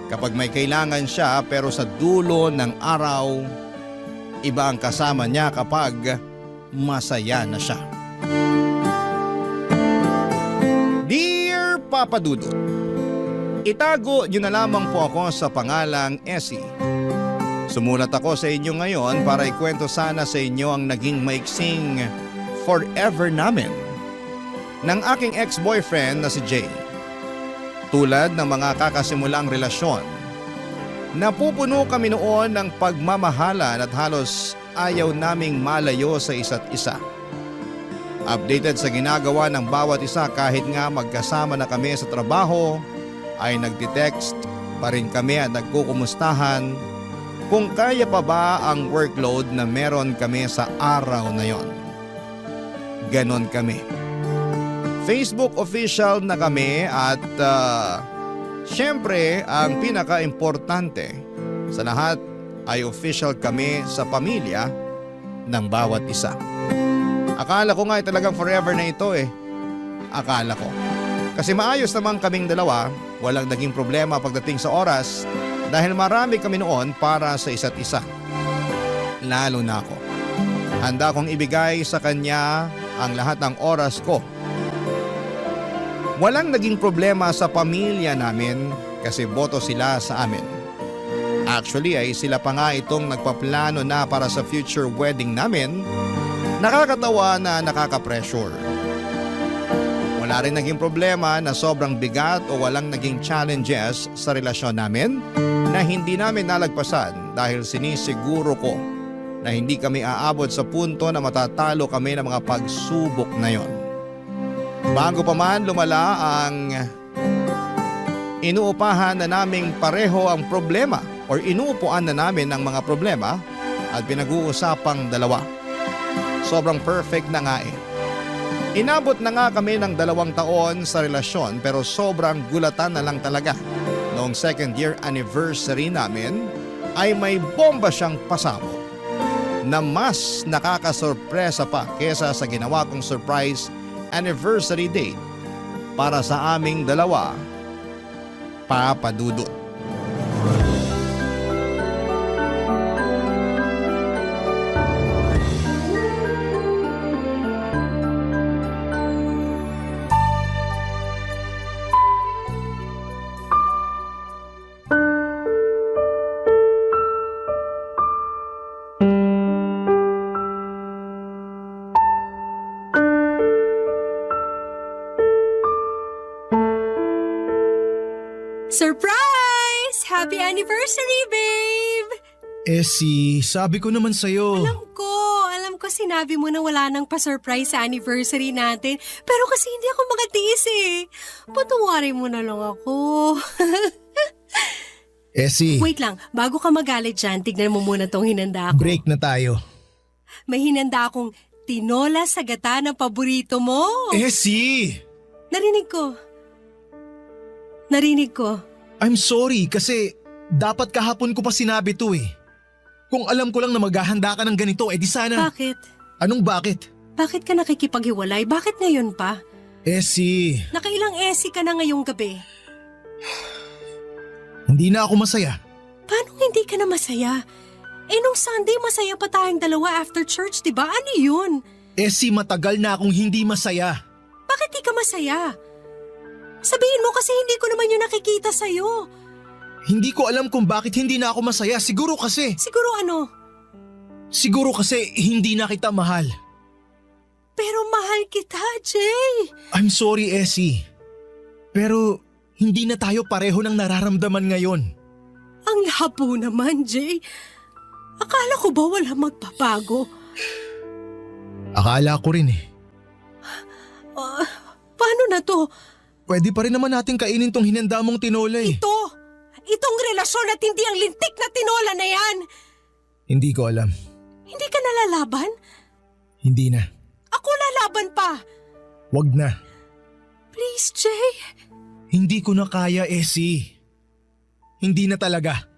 Kapag may kailangan siya pero sa dulo ng araw, iba ang kasama niya kapag masaya na siya. Dear Papa Dudut, itago niyo na lamang po ako sa pangalang Essie. Sumulat ako sa inyo ngayon para ikwento sana sa inyo ang naging maiksing forever namin ng aking ex-boyfriend na si Jay. Tulad ng mga kakasimulang relasyon, napupuno kami noon ng pagmamahalan at halos ayaw naming malayo sa isa't isa. Updated sa ginagawa ng bawat isa kahit nga magkasama na kami sa trabaho, ay nagtitext pa rin kami at nagkukumustahan kung kaya pa ba ang workload na meron kami sa araw na yon. Ganon kami. Facebook official na kami at syempre ang pinaka-importante sa lahat ay official kami sa pamilya ng bawat isa. Akala ko nga ay talagang forever na ito eh. Akala ko. Kasi maayos naman kaming dalawa, walang naging problema pagdating sa oras dahil marami kami noon para sa isa't isa. Lalo na ako. Handa kong ibigay sa kanya ang lahat ng oras ko. Walang naging problema sa pamilya namin kasi boto sila sa amin. Actually ay sila pa nga itong nagpaplano na para sa future wedding namin. Nakakatawa na nakaka-pressure. Wala rin naging problema na sobrang bigat o walang naging challenges sa relasyon namin na hindi namin nalagpasan dahil sinisiguro ko na hindi kami aabot sa punto na matatalo kami ng mga pagsubok na yon. Bago pa man lumala ang inuupahan na naming pareho ang problema o inuupuan na namin ang mga problema at pinag-uusapang dalawa. Sobrang perfect na nga eh. Inabot na nga kami ng 2 taon sa relasyon pero sobrang gulatan na lang talaga. Noong 2nd year anniversary namin ay may bomba siyang pasabog na mas nakakasorpresa pa kesa sa ginawa kong surprise anniversary date para sa aming dalawa, Papa Dudut. Happy anniversary, babe! Essie, sabi ko naman sa'yo. Alam ko sinabi mo na wala nang pa-surprise sa anniversary natin. Pero kasi hindi ako makatiis eh. Patawarin mo na lang ako. Essie, Wait lang, bago ka magalit dyan, tignan mo muna tong hinanda ko. break na tayo. May hinanda akong tinola sa gata ng paborito mo. Essie! Narinig ko. I'm sorry kasi dapat kahapon ko pa sinabi to eh. Kung alam ko lang na maghahanda ka ng ganito, di sana… Bakit? Anong bakit? Bakit ka nakikipaghiwalay? Bakit ngayon pa? Essie, Nakailang esi ka na ngayong gabi. hindi na ako masaya. Paano hindi ka na masaya? Nung Sunday masaya pa tayong dalawa after church, di ba? Ano yun? Essie, matagal na akong hindi masaya. Bakit di ka masaya? Sabihin mo kasi hindi ko naman yun nakikita sa'yo. Hindi ko alam kung bakit hindi na ako masaya. Siguro kasi hindi na kita mahal. Pero mahal kita, Jay. I'm sorry, Essie. Pero hindi na tayo pareho ng nararamdaman ngayon. Ang labo naman, Jay. Akala ko ba wala magbabago? Akala ko rin eh. Paano na to? Pwede pa rin naman natin kainin tong hinanda mong tinola eh. Itong relasyon at hindi ang lintik na tinola na yan. Hindi ko alam. Hindi ka nalalaban? Hindi na. Ako lalaban pa. Wag na. Please, Jay. Hindi ko na kaya, Essie. Hindi na talaga.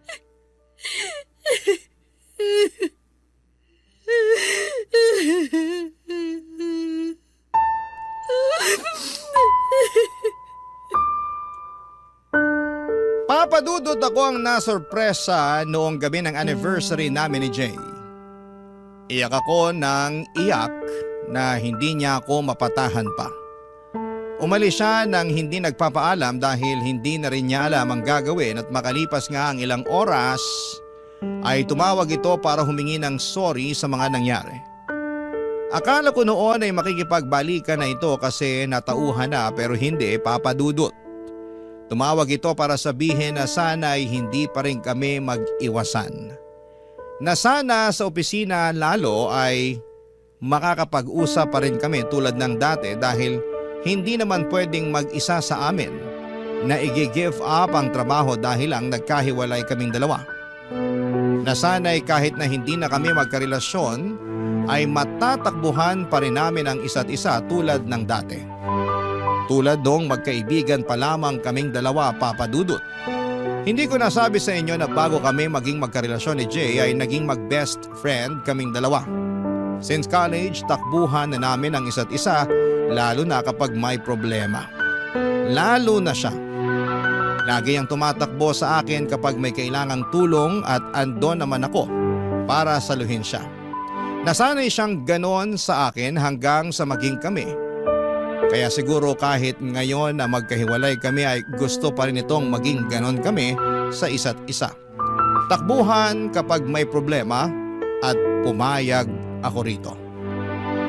Papadudot ako ang nasurpresa noong gabi ng anniversary namin ni Jay. Iyak ako ng iyak na hindi niya ako mapatahan pa. Umalis siya nang hindi nagpapaalam dahil hindi na rin niya alam ang gagawin at makalipas nga ang ilang oras ay tumawag ito para humingi ng sorry sa mga nangyari. Akala ko noon ay makikipagbalikan na ito kasi natauhan na pero hindi, papadudot. Tumawag ito para sabihin na sana ay hindi pa rin kami mag-iwasan. Na sana sa opisina lalo ay makakapag-usap pa rin kami tulad ng dati dahil hindi naman pwedeng mag-isa sa amin na i-give up ang trabaho dahil lang nagkahiwalay kaming dalawa. Na sana'y kahit na hindi na kami magkarelasyon ay matatakbuhan pa rin namin ang isa't isa tulad ng dati. Tulad dong magkaibigan pa lamang kaming dalawa, papadudot. Hindi ko nasabi sa inyo na bago kami maging magkarelasyon ni Jay ay naging mag-best friend kaming dalawa. Since college, takbuhan na namin ang isa't isa lalo na kapag may problema. Lalo na siya. Lagi ang tumatakbo sa akin kapag may kailangang tulong at andon naman ako para saluhin siya. Nasanay siyang ganon sa akin hanggang sa maging kami. Kaya siguro kahit ngayon na magkahiwalay kami ay gusto pa rin itong maging ganon kami sa isa't isa. Takbuhan kapag may problema at pumayag ako rito.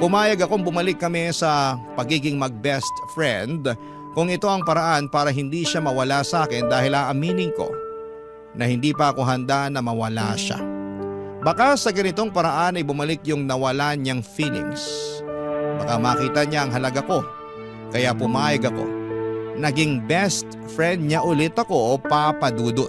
Pumayag akong bumalik kami sa pagiging mag-best friend kung ito ang paraan para hindi siya mawala sa akin dahil aaminin ko na hindi pa ako handa na mawala siya. Baka sa ganitong paraan ay bumalik yung nawalan niyang feelings. Baka makita niya ang halaga ko. Kaya pumayag ako. Naging best friend niya ulit ako, papadudot.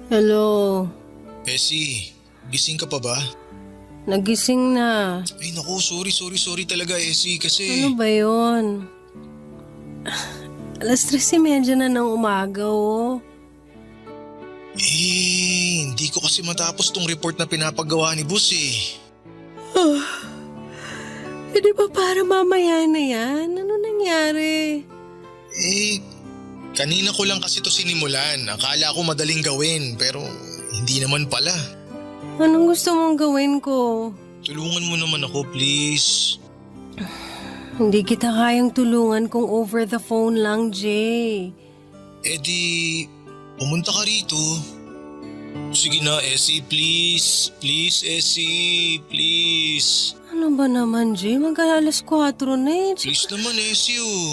Hello. Essie, gising ka pa ba? Nagising na. Ay naku, sorry talaga Essie kasi… Ano ba yun? 3:30 na ng umaga, oh. Hindi ko kasi matapos tong report na pinapagawa ni boss eh. Di ba para mamaya na yan? Ano nangyari? Kanina ko lang kasi to sinimulan. Akala ko madaling gawin pero hindi naman pala. Anong gusto mong gawin ko? Tulungan mo naman ako, please. Hindi kita kayang tulungan kung over the phone lang, Jay. Eh di, pumunta ka rito. Sige na, Essie, please. Please, Essie, please. Ano ba naman, Jay? Mag-alas 4 na eh. Please naman, Essie, oh.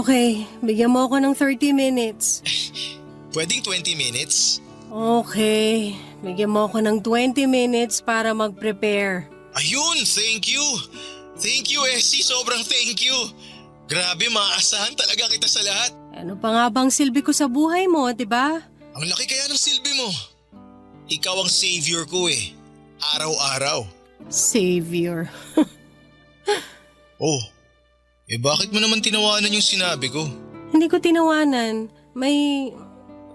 Okay. Bigyan mo ako ng 30 minutes. Pwedeng 20 minutes? Okay. Bigyan mo ako ng 20 minutes para mag-prepare. Ayun, thank you. Thank you, Essie. Sobrang thank you. Grabe, maaasahan talaga kita sa lahat. Ano pa nga bang silbi ko sa buhay mo, di ba? Ang laki kaya ng silbi mo. Ikaw ang savior ko eh. Araw-araw. Savior. Oh, bakit mo naman tinawanan yung sinabi ko? Hindi ko tinawanan.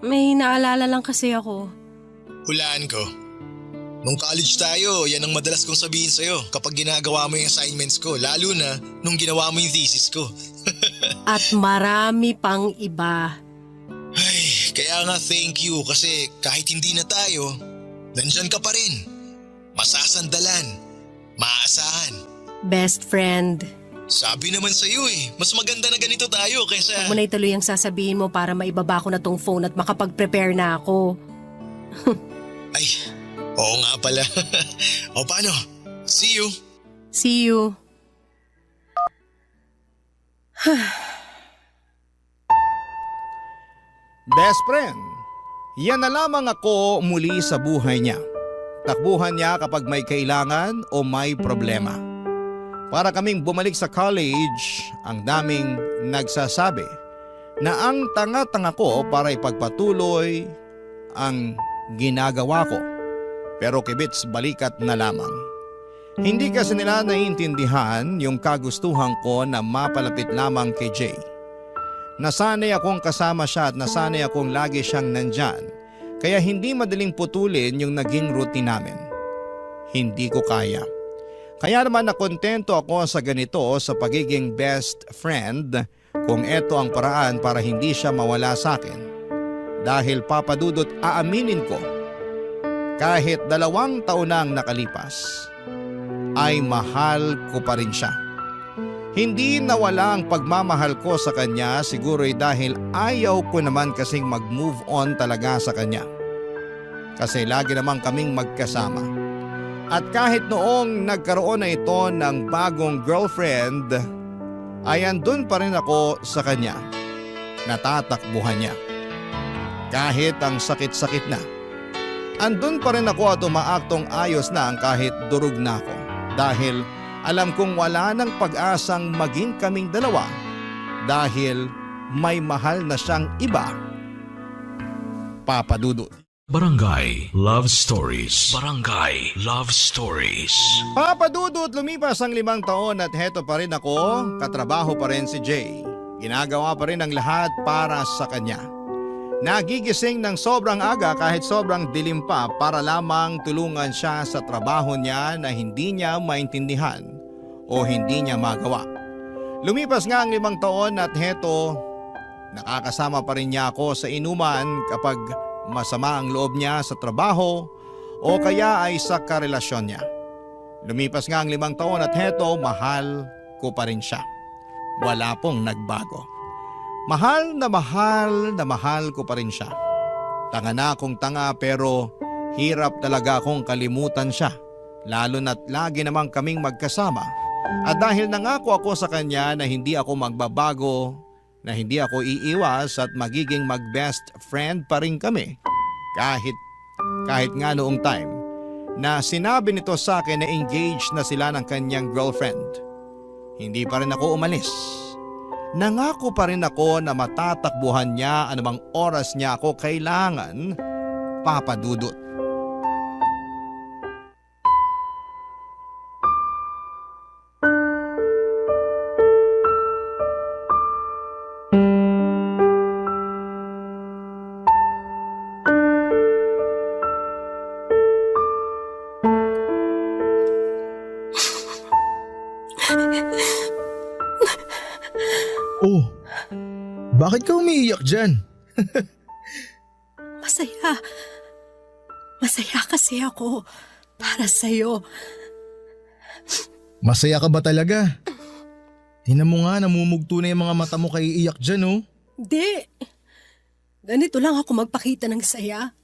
May naalala lang kasi ako. Hulaan ko. Nung college tayo, yan ang madalas kong sabihin sa'yo kapag ginagawa mo yung assignments ko, lalo na nung ginawa mo yung thesis ko. At marami pang iba. Ay, kaya nga thank you kasi kahit hindi na tayo, nandyan ka pa rin. Masasandalan, maaasahan. Best friend. Sabi naman sa'yo mas maganda na ganito tayo kaysa… Huwag mo na ituloy ang sasabihin mo para maibaba ko na tong phone at makapag-prepare na ako. Ay, oo nga pala. O paano? See you. See you. Best friend, yan na lamang ako muli sa buhay niya. Takbuhan niya kapag may kailangan o may problema. Para kaming bumalik sa college, ang daming nagsasabi na ang tanga-tanga ko para ipagpatuloy ang ginagawa ko. Pero kibits balikat na lamang. Hindi kasi nila naiintindihan yung kagustuhan ko na mapalapit lamang kay Jay. Nasanay akong kasama siya at nasanay akong lagi siyang nandyan. Kaya hindi madaling putulin yung naging routine namin. Hindi ko kaya. Kaya naman nakontento ako sa ganito sa pagiging best friend kung eto ang paraan para hindi siya mawala sa akin. Dahil papadudot aaminin ko, kahit 2 taon nang nakalipas, ay mahal ko pa rin siya. Hindi nawala ang pagmamahal ko sa kanya siguro'y dahil ayaw ko naman kasing mag-move on talaga sa kanya. Kasi lagi naman kaming magkasama. At kahit noong nagkaroon na ito ng bagong girlfriend, ay andun pa rin ako sa kanya. Natatakbuhan niya. Kahit ang sakit-sakit na. Andun pa rin ako at umaaktong ayos na kahit durog na ako. Dahil alam kong wala ng pag-asang maging kaming dalawa dahil may mahal na siyang iba. Papa Dudut. Barangay Love Stories. Barangay Love Stories. Papa Dudut, lumipas ang 5 taon at heto pa rin ako, katrabaho pa rin si Jay. Ginagawa pa rin ang lahat para sa kanya. Nagigising ng sobrang aga kahit sobrang dilim pa para lamang tulungan siya sa trabaho niya na hindi niya maintindihan o hindi niya magawa. Lumipas nga ang 5 taon at heto, nakakasama pa rin niya ako sa inuman kapag masama ang loob niya sa trabaho o kaya ay sa karelasyon niya. Lumipas nga ang 5 taon at heto, mahal ko pa rin siya. Wala pong nagbago. Mahal na mahal ko pa rin siya. Tanga na akong tanga pero hirap talaga akong kalimutan siya. Lalo na't lagi namang kaming magkasama. At dahil nangako ako sa kanya na hindi ako magbabago, na hindi ako iiwas at magiging mag-best friend pa rin kami. Kahit nga noong time na sinabi nito sa akin na engaged na sila ng kanyang girlfriend. Hindi pa rin ako umalis. Nangako pa rin ako na matatakbuhan niya anumang oras niya ako kailangan, Papa Dudut. Oh, bakit ka umiiyak dyan? Masaya. Masaya kasi ako para sa'yo. Masaya ka ba talaga? Tingnan mo nga, namumugto na yung mga mata mo kay iyak dyan, oh. Hindi. Ganito lang ako magpakita ng saya.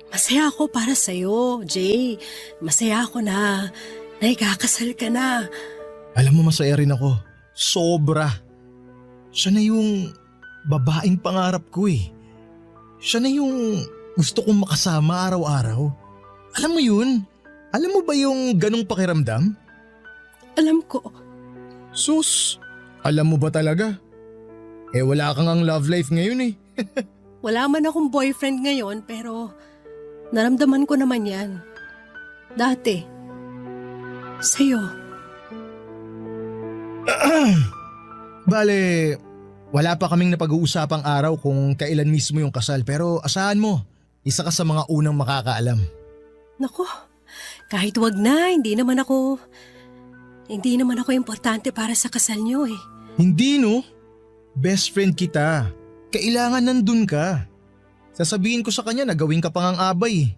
Masaya ako para sa'yo, Jay. Masaya ako na ikakasal ka na. Alam mo, masaya rin ako. Sobra. Siya na yung babaeng pangarap ko eh. Siya na yung gusto kong makasama araw-araw. Alam mo yun? Alam mo ba yung ganong pakiramdam? Alam ko. Sus, alam mo ba talaga? Eh wala kang ang love life ngayon eh. Wala man akong boyfriend ngayon pero naramdaman ko naman yan. Dati. Sa'yo. Bale, wala pa kaming napag-uusapang araw kung kailan mismo yung kasal pero asahan mo, isa ka sa mga unang makakaalam. Nako, kahit wag na, hindi naman ako importante para sa kasal niyo eh. Hindi no? Best friend kita. Kailangan nandun ka. Sasabihin ko sa kanya na gawin ka pang ang abay.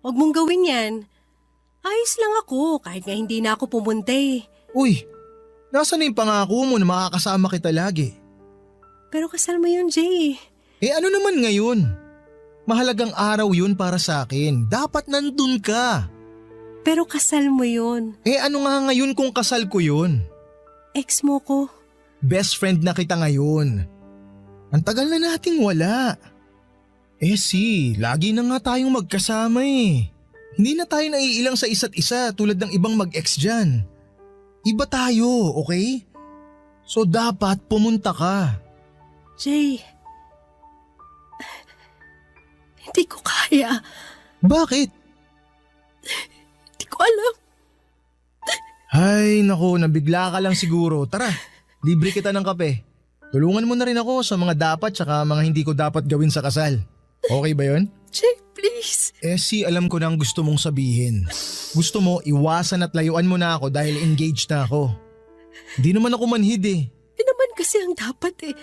Wag mong gawin yan. Ayos lang ako kahit nga hindi na ako pumunta eh. Uy, nasa na yung pangako mo na makakasama kita lagi? Pero kasal mo yun, Jay. Eh ano naman ngayon? Mahalagang araw yun para sa akin. Dapat nandun ka. Pero kasal mo yun. Eh ano nga ngayon kung kasal ko yun? Ex mo ko. Best friend na kita ngayon. Ang tagal na nating wala. Eh lagi na nga tayong magkasama eh. Hindi na tayo naiilang sa isa't isa tulad ng ibang mag-ex dyan. Iba tayo, okay? So dapat pumunta ka. Jay, hindi ko kaya. Bakit? Hindi ko alam. Ay nako, nabigla ka lang siguro. Tara, libre kita ng kape. Tulungan mo na rin ako sa mga dapat tsaka mga hindi ko dapat gawin sa kasal. Okay ba yun? Jay, please. Eh alam ko na ang gusto mong sabihin. Gusto mo iwasan at layuan mo na ako dahil engaged na ako. Hindi naman ako manhid eh. Hindi naman kasi ang dapat eh.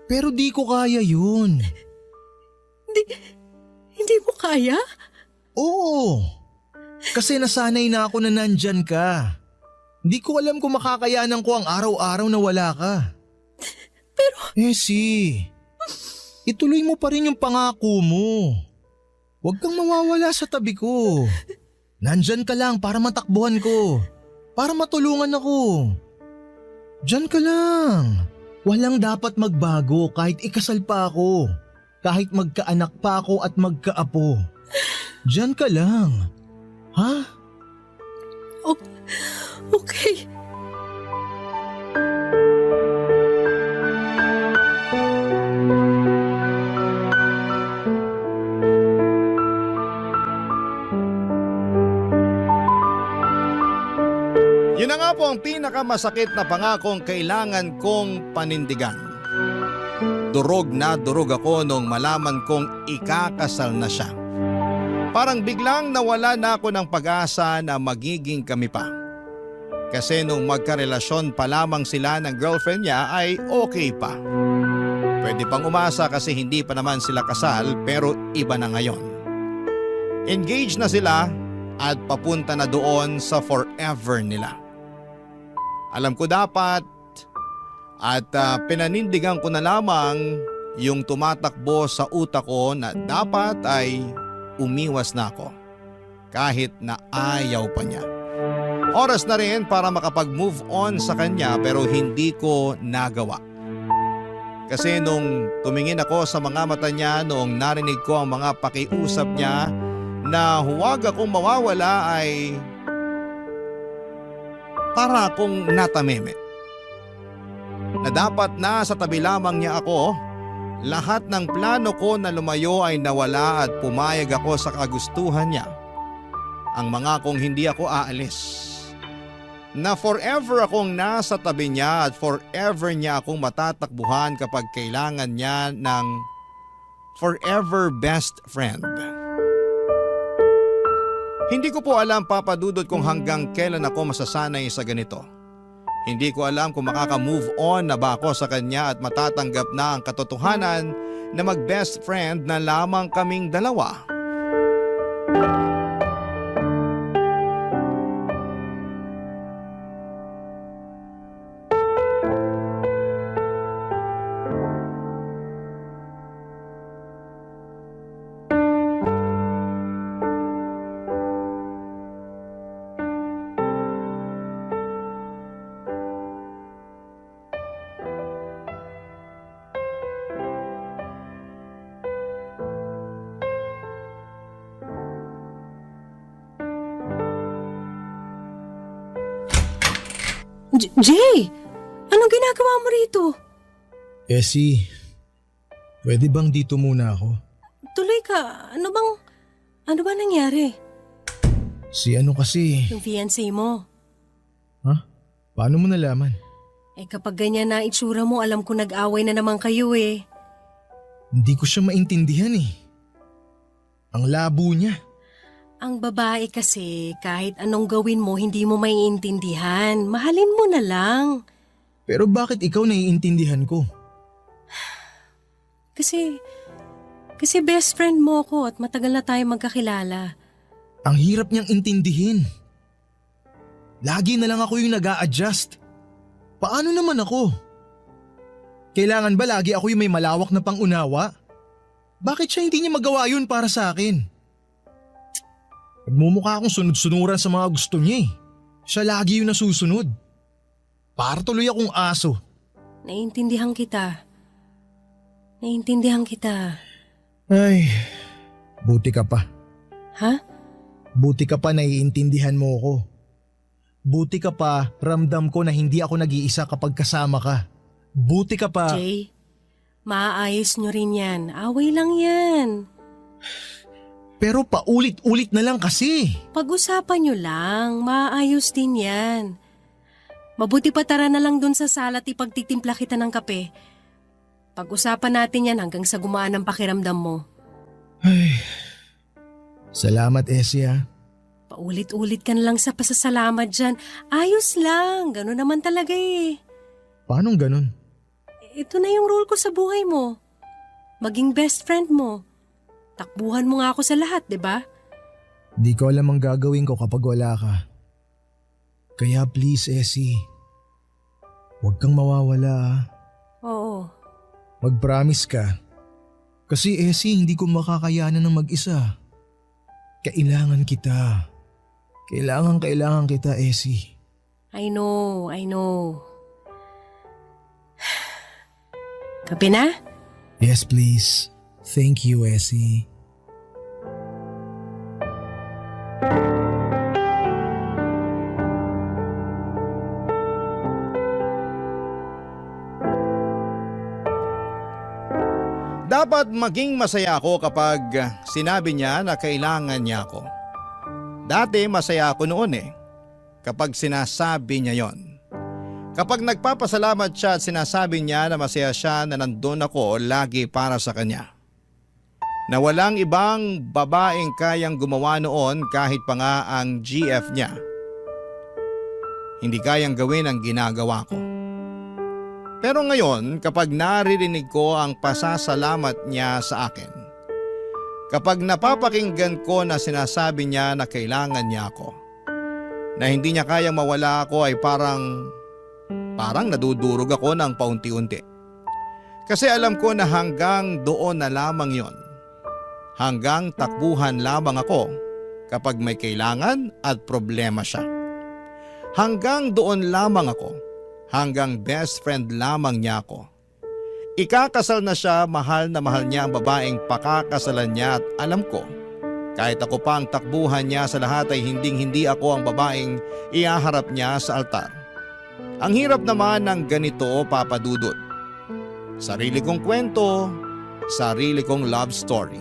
Pero di ko kaya yun. Hindi mo kaya? Oo. Kasi nasanay na ako na nandyan ka. Hindi ko alam kung makakayanan ko ang araw-araw na wala ka. Pero… ituloy mo pa rin yung pangako mo. Huwag kang mawawala sa tabi ko. Nandyan ka lang para matakbuhan ko. Para matulungan ako. Diyan ka lang. Walang dapat magbago kahit ikasal pa ako. Kahit magkaanak pa ako at magkaapo. Diyan ka lang. Ha? Okay. Yun na nga po ang pinakamasakit na pangakong kailangan kong panindigan. Durog na durog ako nung malaman kong ikakasal na siya. Parang biglang nawala na ako ng pag-asa na magiging kami pa. Kasi nung magkarelasyon pa lamang sila ng girlfriend niya ay okay pa. Pwede pang umasa kasi hindi pa naman sila kasal pero iba na ngayon. Engaged na sila at papunta na doon sa forever nila. Alam ko dapat at pinanindigan ko na lamang yung tumatakbo sa utak ko na dapat ay umiwas na ako kahit na ayaw pa niya. Oras na rin para makapag-move on sa kanya pero hindi ko nagawa. Kasi nung tumingin ako sa mga mata niya noong narinig ko ang mga pakiusap niya na huwag akong mawawala ay para akong natameme. Na dapat na sa tabi lamang niya ako, lahat ng plano ko na lumayo ay nawala at pumayag ako sa kagustuhan niya. Ang mga kong hindi ako aalis. Na forever akong nasa tabi niya at forever niya akong matatakbuhan kapag kailangan niya ng forever best friend. Hindi ko po alam, Papa Dudut, kung hanggang kailan ako masasanay sa ganito. Hindi ko alam kung makaka-move on na ba ako sa kanya at matatanggap na ang katotohanan na mag-best friend na lamang kaming dalawa. Jay! Anong ginagawa mo rito? Essie, pwede bang dito muna ako? Tuloy ka. Ano ba nangyari? Si ano kasi, Yung fiancé mo. paano mo nalaman? Kapag ganyan na itsura mo, alam ko nag-away na naman kayo eh. Hindi ko siya maintindihan eh. Ang labo niya. Ang babae kasi, kahit anong gawin mo, hindi mo maiintindihan. Mahalin mo na lang. Pero bakit ikaw naiintindihan ko? Kasi best friend mo ko at matagal na tayo magkakilala. Ang hirap niyang intindihin. Lagi na lang ako yung nag-a-adjust. Paano naman ako? Kailangan ba lagi ako yung may malawak na pangunawa? Bakit siya hindi niya magawa yun para sa akin? Nagmumukha akong sunod-sunuran sa mga gusto niya eh. Siya lagi yung nasusunod. Para tuloy akong aso. Naiintindihan kita. Ay, buti ka pa. Ha? Buti ka pa naiintindihan mo ako. Buti ka pa ramdam ko na hindi ako nag-iisa kapag kasama ka. Buti ka pa. Jay, maaayos nyo rin yan. Away lang yan. Pero paulit-ulit na lang kasi. Pag-usapan nyo lang, maayos din yan. Mabuti pa tara na lang dun sa sala at ipagtitimpla kita ng kape. Pag-usapan natin yan hanggang sa gumaan ang pakiramdam mo. Ay, salamat Essie ah. Paulit-ulit ka na lang sa pasasalamat dyan. Ayos lang, gano'n naman talaga eh. Paanong ganun? Ito na yung role ko sa buhay mo. Maging best friend mo. Takbuhan mo nga ako sa lahat, di ba? Di ko alam ang gagawin ko kapag wala ka. Kaya please Essie, huwag kang mawawala ah. Oo. Mag-promise ka. Kasi Essie, hindi ko makakayanan ng mag-isa. Kailangan kita. Kailangan kita, Essie. I know. Kape na? Yes, please. Thank you, Essie. Dapat maging masaya ako kapag sinabi niya na kailangan niya ako. Dati masaya ako noon kapag sinasabi niya yon. Kapag nagpapasalamat siya at sinasabi niya na masaya siya na nandun ako lagi para sa kanya. Na walang ibang babaeng kayang gumawa noon kahit pa nga ang GF niya. Hindi kayang gawin ang ginagawa ko. Pero ngayon, kapag naririnig ko ang pasasalamat niya sa akin, kapag napapakinggan ko na sinasabi niya na kailangan niya ako, na hindi niya kayang mawala ako ay parang nadudurog ako ng paunti-unti. Kasi alam ko na hanggang doon na lamang yon. Hanggang takbuhan lamang ako kapag may kailangan at problema siya. Hanggang doon lamang ako. Hanggang best friend lamang niya ako. Ikakasal na siya, mahal na mahal niya ang babaeng pakakasalan niya at alam ko, kahit ako pa ang takbuhan niya sa lahat ay hindi ako ang babaeng ihaharap niya sa altar. Ang hirap naman ng ganito, Papa Dudut. Sarili kong kwento, sarili kong love story.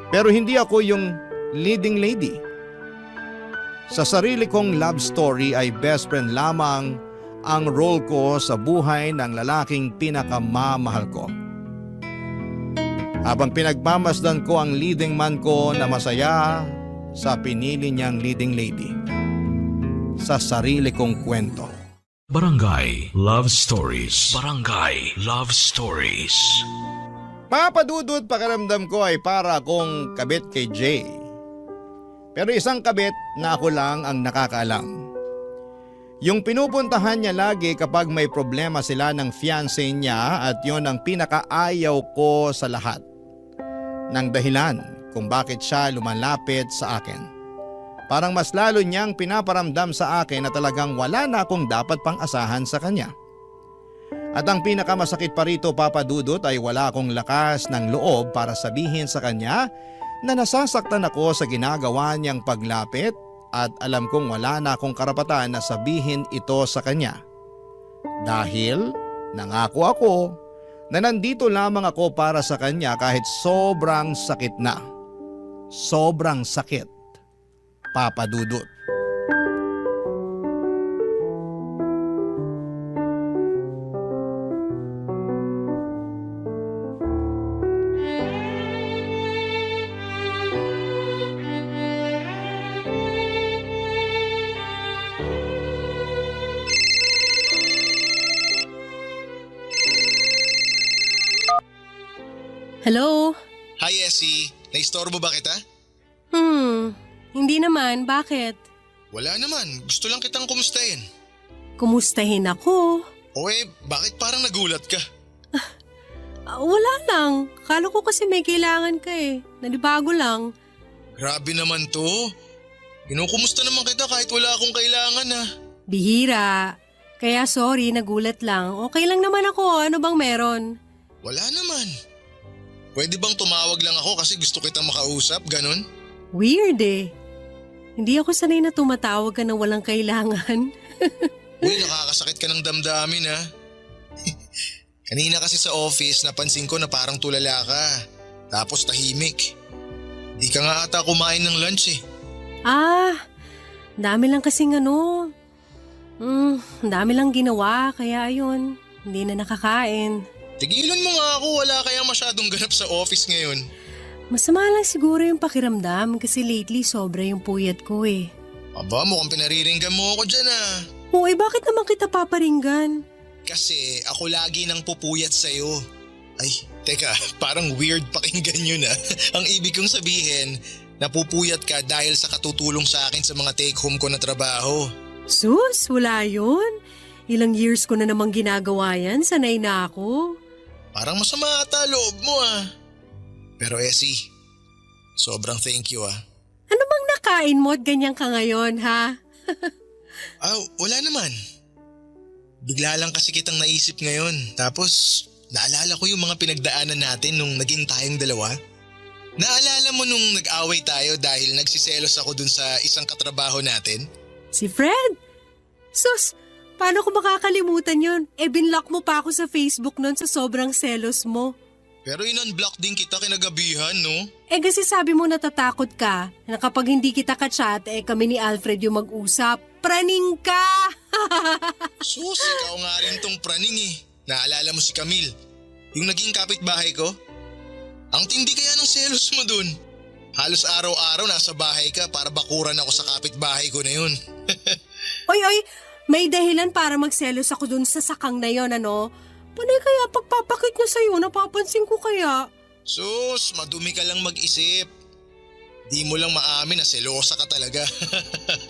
Pero hindi ako yung leading lady. Sa sarili kong love story ay best friend lamang ang role ko sa buhay ng lalaking pinakamamahal ko. Habang pinagmamasdan ko ang leading man ko na masaya sa pinili niyang leading lady. Sa sarili kong kwento. Barangay Love Stories. Barangay Love Stories. Papadudot, pakiramdam ko ay para akong kabit kay Jay. Pero isang kabit na ako lang ang nakakaalam. Yung pinupuntahan niya lagi kapag may problema sila ng fiancé niya at yon ang pinakaayaw ko sa lahat. Nang dahilan kung bakit siya lumalapit sa akin. Parang mas lalo niyang pinaparamdam sa akin na talagang wala na akong dapat pang asahan sa kanya. At ang pinakamasakit pa rito, Papa Dudut, ay wala akong lakas ng loob para sabihin sa kanya na nasasaktan ako sa ginagawa niyang paglapit at alam kong wala na akong karapatan na sabihin ito sa kanya. Dahil nangako ako na nandito lamang ako para sa kanya kahit sobrang sakit na. Sobrang sakit, Papa Dudut. Hello? Hi Essie, naistorbo ba kita? Hindi naman. Bakit? Wala naman, gusto lang kitang kumustahin. Kumustahin ako? O bakit parang nagulat ka? Wala lang. Kala ko kasi may kailangan ka eh. Nanibago lang. Grabe naman to. Kinukumusta naman kita kahit wala akong kailangan Bihira. Kaya sorry, nagulat lang. Okay lang naman ako. Ano bang meron? Wala naman. Pwede bang tumawag lang ako kasi gusto kitang makausap, ganon? Weird eh. Hindi ako sanay na tumatawag ka na walang kailangan. Uy, nakakasakit ka ng damdamin Kanina kasi sa office napansin ko na parang tulala ka. Tapos tahimik. Di ka nga ata kumain ng lunch Dami lang kasing dami lang ginawa kaya ayun, hindi na nakakain. Tigilan mo nga ako, wala kaya masyadong ganap sa office ngayon. Masama lang siguro yung pakiramdam kasi lately sobra yung puyat ko eh. Aba, mukhang pinariringgan mo ako dyan Bakit naman kita paparinggan? Kasi ako lagi nang pupuyat sa'yo. Ay, teka, parang weird pakinggan yun Ang ibig kong sabihin, napupuyat ka dahil sa katutulong sa akin sa mga take home ko na trabaho. Sus, wala yun. Ilang years ko na namang ginagawa yan, sanay na ako. Parang masama ata loob mo Pero Essie, sobrang thank you Ano bang nakain mo at ganyan ka ngayon ha? Wala naman. Bigla lang kasi kitang naisip ngayon. Tapos naalala ko yung mga pinagdaanan natin nung naging tayong dalawa. Naalala mo nung nag-away tayo dahil nagsiselos ako dun sa isang katrabaho natin? Si Fred? Sus, paano ko makakalimutan yun? Binlock mo pa ako sa Facebook nun sa sobrang selos mo. Pero in-unblock din kita kinagabihan, no? Kasi sabi mo natatakot ka na kapag hindi kita ka-chat, kami ni Alfred yung mag-usap. Praning ka! Sus, ikaw nga rin tong praning Naalala mo si Camille, yung naging kapitbahay ko? Ang tindi kaya ng selos mo dun. Halos araw-araw nasa bahay ka para bakuran ako sa kapitbahay ko na yun. Oy, may dahilan para magselos ako dun sa sakang na yon, Panay kaya pagpapakit niya sa'yo, napapansin ko kaya. Sus, madumi ka lang mag-isip. Di mo lang maamin na selosa ka talaga.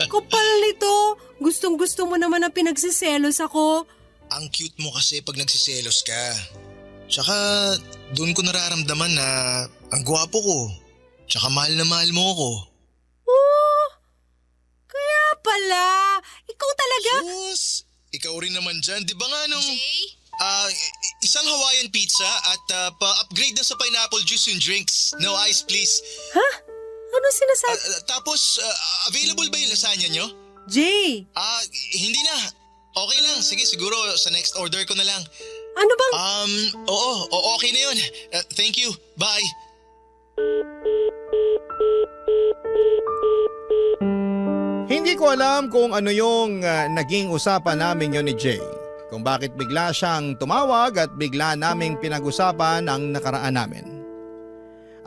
Kapal nito, gustong-gusto mo naman na pinagsiselos ako. Ang cute mo kasi pag nagsiselos ka. Tsaka doon ko nararamdaman na ang gwapo ko. Tsaka mahal na mahal mo ako. Kaya pala, ikaw talaga? Sus, ikaw rin naman dyan. Di ba nga nung... Jay? Isang Hawaiian pizza at pa-upgrade na sa pineapple juice yung drinks. No ice please. Ha? Ano sinasabi? Tapos, available ba yung lasagna nyo? Jay! Hindi na. Okay lang. Sige, siguro sa next order ko na lang. Ano bang? Oo, okay na yun. Thank you. Bye. Hindi ko alam kung ano yung naging usapan namin yon ni Jay. Kung bakit bigla siyang tumawag at bigla naming pinag-usapan ang nakaraan namin.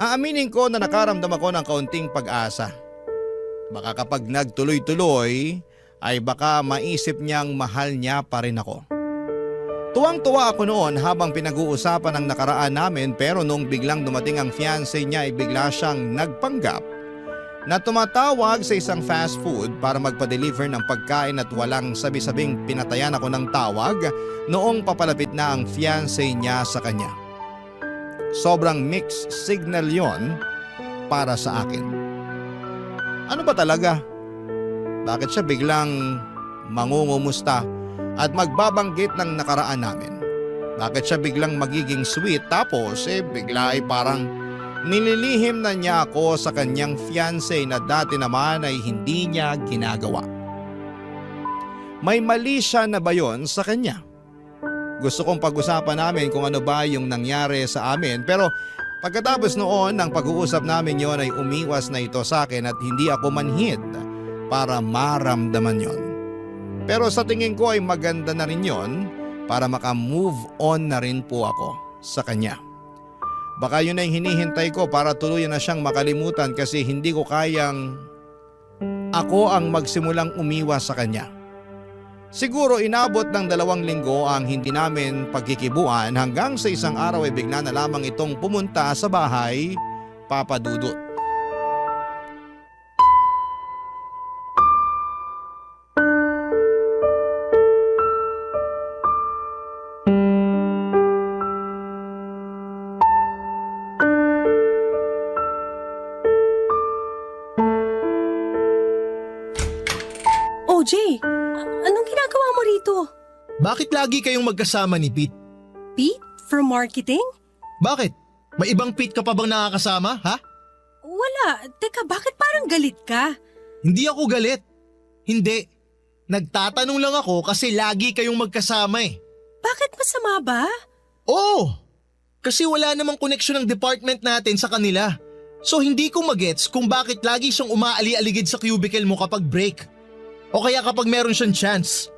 Aaminin ko na nakaramdam ako ng kaunting pag-asa. Baka kapag nagtuloy-tuloy ay baka maisip niyang mahal niya pa rin ako. Tuwang-tuwa ako noon habang pinag-uusapan ang nakaraan namin, pero nung biglang dumating ang fiancé niya ay bigla siyang nagpanggap na tumatawag sa isang fast food para magpa-deliver ng pagkain at walang sabi-sabing pinatayan ako ng tawag noong papalapit na ang fiancé niya sa kanya. Sobrang mixed signal yon para sa akin. Ano ba talaga? Bakit siya biglang mangungumusta at magbabanggit ng nakaraan namin? Bakit siya biglang magiging sweet tapos bigla ay parang nililihim na niya ako sa kanyang fiancé na dati naman ay hindi niya ginagawa? May mali siya na ba yon sa kanya? Gusto kong pag-usapan namin kung ano ba yung nangyari sa amin, pero pagkatapos noon ng pag-uusap namin yon ay umiwas na ito sa akin at hindi ako manhid para maramdaman yon. Pero sa tingin ko ay maganda na rin yon para maka-move on na rin po ako sa kanya. Baka yun ay hinihintay ko para tuluyan na siyang makalimutan kasi hindi ko kayang ako ang magsimulang umiwas sa kanya. Siguro inabot ng 2 linggo ang hindi namin pagkikibuan hanggang sa isang araw ay bigla na lamang itong pumunta sa bahay, Papa Dudut. OJ, anong ginagawa mo rito? Bakit lagi kayong magkasama ni Pete? Pete? From marketing? Bakit? May ibang Pete ka pa bang nakakasama, ha? Wala. Teka, bakit parang galit ka? Hindi ako galit. Hindi. Nagtatanong lang ako kasi lagi kayong magkasama eh. Bakit masama ba? Oo! Kasi wala namang koneksyon ng department natin sa kanila. So hindi ko magets kung bakit lagi siyang umaali-aligid sa cubicle mo kapag break. O kaya kapag meron siyang chance.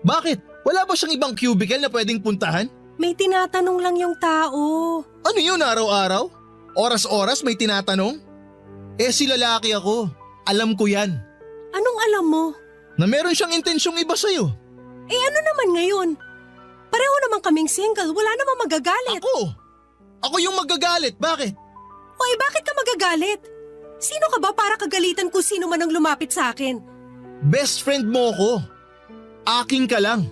Bakit? Wala ba siyang ibang cubicle na pwedeng puntahan? May tinatanong lang yung tao. Ano yun araw-araw? Oras-oras may tinatanong? Si lalaki ako. Alam ko yan. Anong alam mo? Na meron siyang intensyong iba sa'yo. Ano naman ngayon? Pareho naman kaming single, wala namang magagalit. Ako yung magagalit, bakit? Bakit ka magagalit? Sino ka ba para kagalitan kung sino man ang lumapit sa akin? Best friend mo ko. Aking ka lang.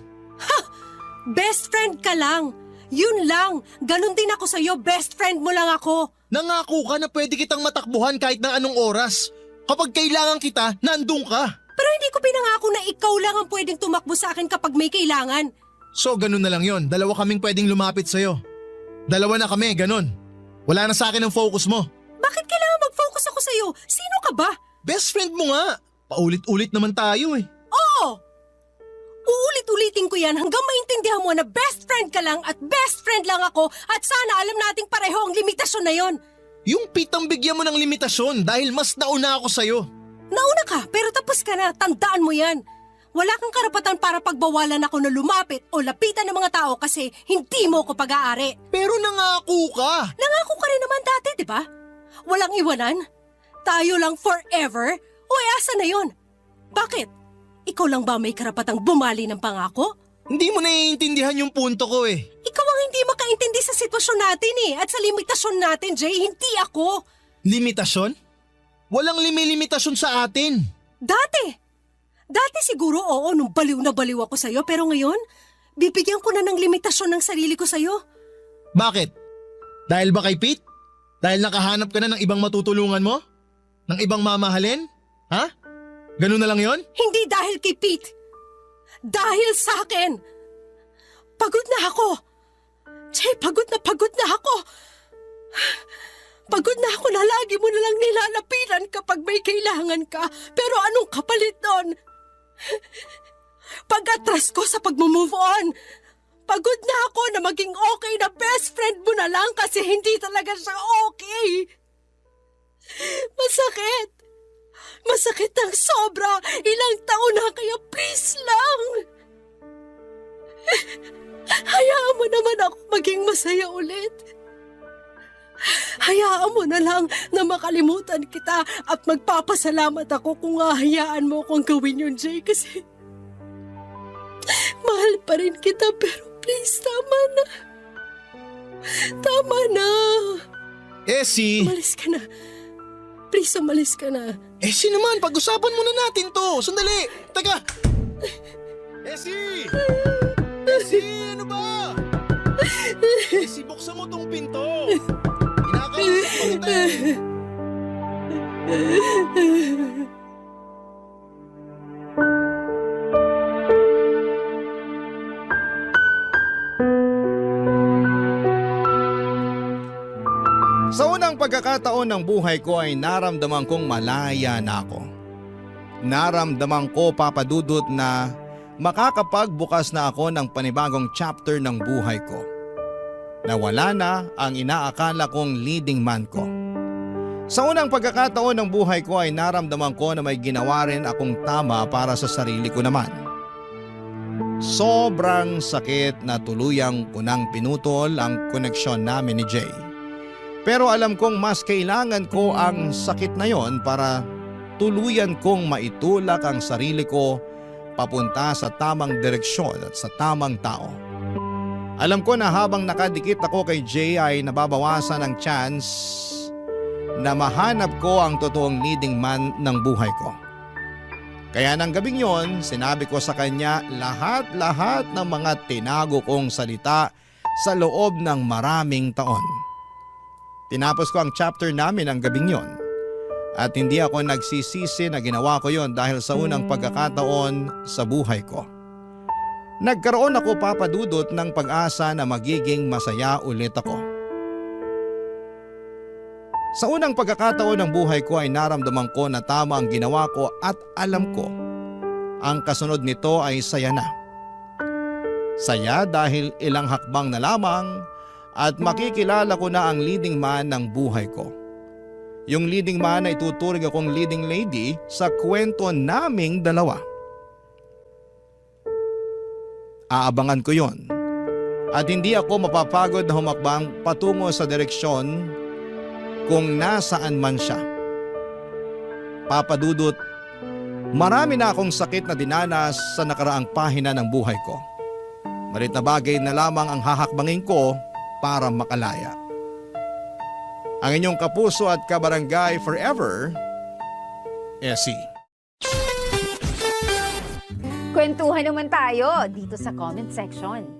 Best friend ka lang. Yun lang. Ganon din ako sa'yo, best friend mo lang ako. Nangako ka na pwede kitang matakbuhan kahit na anong oras. Kapag kailangan kita, nandun ka. Pero hindi ko pinangako na ikaw lang ang pwedeng tumakbo sa akin kapag may kailangan. So ganun na lang yon. 2 kaming pwedeng lumapit sa'yo. 2 na kami, ganun. Wala na sa akin ang focus mo. Bakit kailangan mag-focus ako sa'yo? Sino ka ba? Best friend mo nga. Paulit-ulit naman tayo eh. Oo! Uulit-ulitin ko yan hanggang maintindihan mo na best friend ka lang at best friend lang ako at sana alam nating pareho ang limitasyon na yon. Yung Pete ang bigyan mo ng limitasyon dahil mas nauna ako sa'yo. Nauna ka pero tapos ka na, tandaan mo yan. Wala kang karapatan para pagbawalan ako na lumapit o lapitan ng mga tao kasi hindi mo ko pag-aari. Pero nangako ka. Nangako ka rin naman dati, di ba? Walang iwanan. Tayo lang forever. Asa na yon? Bakit? Ikaw lang ba may karapatang bumali ng pangako? Hindi mo naiintindihan yung punto ko eh. Ikaw ang hindi makaintindi sa sitwasyon natin at sa limitasyon natin, Jay, hindi ako. Limitasyon? Walang limitasyon sa atin. Dati siguro oo nung baliw na baliw ako sa'yo pero ngayon, bibigyan ko na ng limitasyon ng sarili ko sa'yo. Bakit? Dahil ba kay Pete? Dahil nakahanap ka na ng ibang matutulungan mo? Ng ibang mamahalin? Ha? Ganun na lang yon? Hindi dahil kay Pete. Dahil sa akin. Pagod na ako. Jay, pagod na ako. Pagod na ako na lagi mo na lang nilalapitan kapag may kailangan ka. Pero anong kapalit nun? Pag-atras ko sa pag-move on. Pagod na ako na maging okay na best friend mo na lang kasi hindi talaga siya okay. Masakit ng sobra. Ilang taon na kaya please lang. Hayaan mo naman ako maging masaya ulit. Hayaan mo na lang na makalimutan kita at magpapasalamat ako kung hahayaan mo akong gawin yun, Jay, kasi mahal pa rin kita pero Please, tama na. Tama na. Essie! Umalis ka na. Please, umalis ka na. Essie naman, pag-usapan muna natin to. Sandali! Teka! Essie! Essie, ano ba? Essie, buksan mo tong pinto. Kinakausap ko kita eh. Sa unang pagkakataon ng buhay ko ay naramdaman kong malaya na ako. Naramdaman ko, Papa Dudut, na makakapagbukas na ako ng panibagong chapter ng buhay ko. Nawala na ang inaakala kong leading man ko. Sa unang pagkakataon ng buhay ko ay naramdaman ko na may ginawa rin akong tama para sa sarili ko naman. Sobrang sakit na tuluyang ko nang pinutol ang koneksyon namin ni Jay. Pero alam kong mas kailangan ko ang sakit na yon para tuluyan kong maitulak ang sarili ko papunta sa tamang direksyon at sa tamang tao. Alam ko na habang nakadikit ako kay Jay ay nababawasan ang chance na mahanap ko ang totoong leading man ng buhay ko. Kaya ng gabing yon, sinabi ko sa kanya lahat-lahat ng mga tinago kong salita sa loob ng maraming taon. Tinapos ko ang chapter namin ang gabing yon. At hindi ako nagsisisi na ginawa ko yon dahil sa unang pagkakataon sa buhay ko. Nagkaroon ako, Papa Dudut, ng pag-asa na magiging masaya ulit ako. Sa unang pagkakataon ng buhay ko ay naramdaman ko na tama ang ginawa ko at alam ko ang kasunod nito ay saya na. Saya dahil ilang hakbang na lamang at makikilala ko na ang leading man ng buhay ko. Yung leading man na ituturing akong leading lady sa kwento naming dalawa. Aabangan ko yon. At hindi ako mapapagod na humakbang patungo sa direksyon kung nasaan man siya. Papa Dudut, marami na akong sakit na dinanas sa nakaraang pahina ng buhay ko. Malit na bagay na lamang ang hahakbangin ko para makalaya. Ang inyong kapuso at kabarangay forever, Essie. Kwentuhan naman tayo dito sa comment section.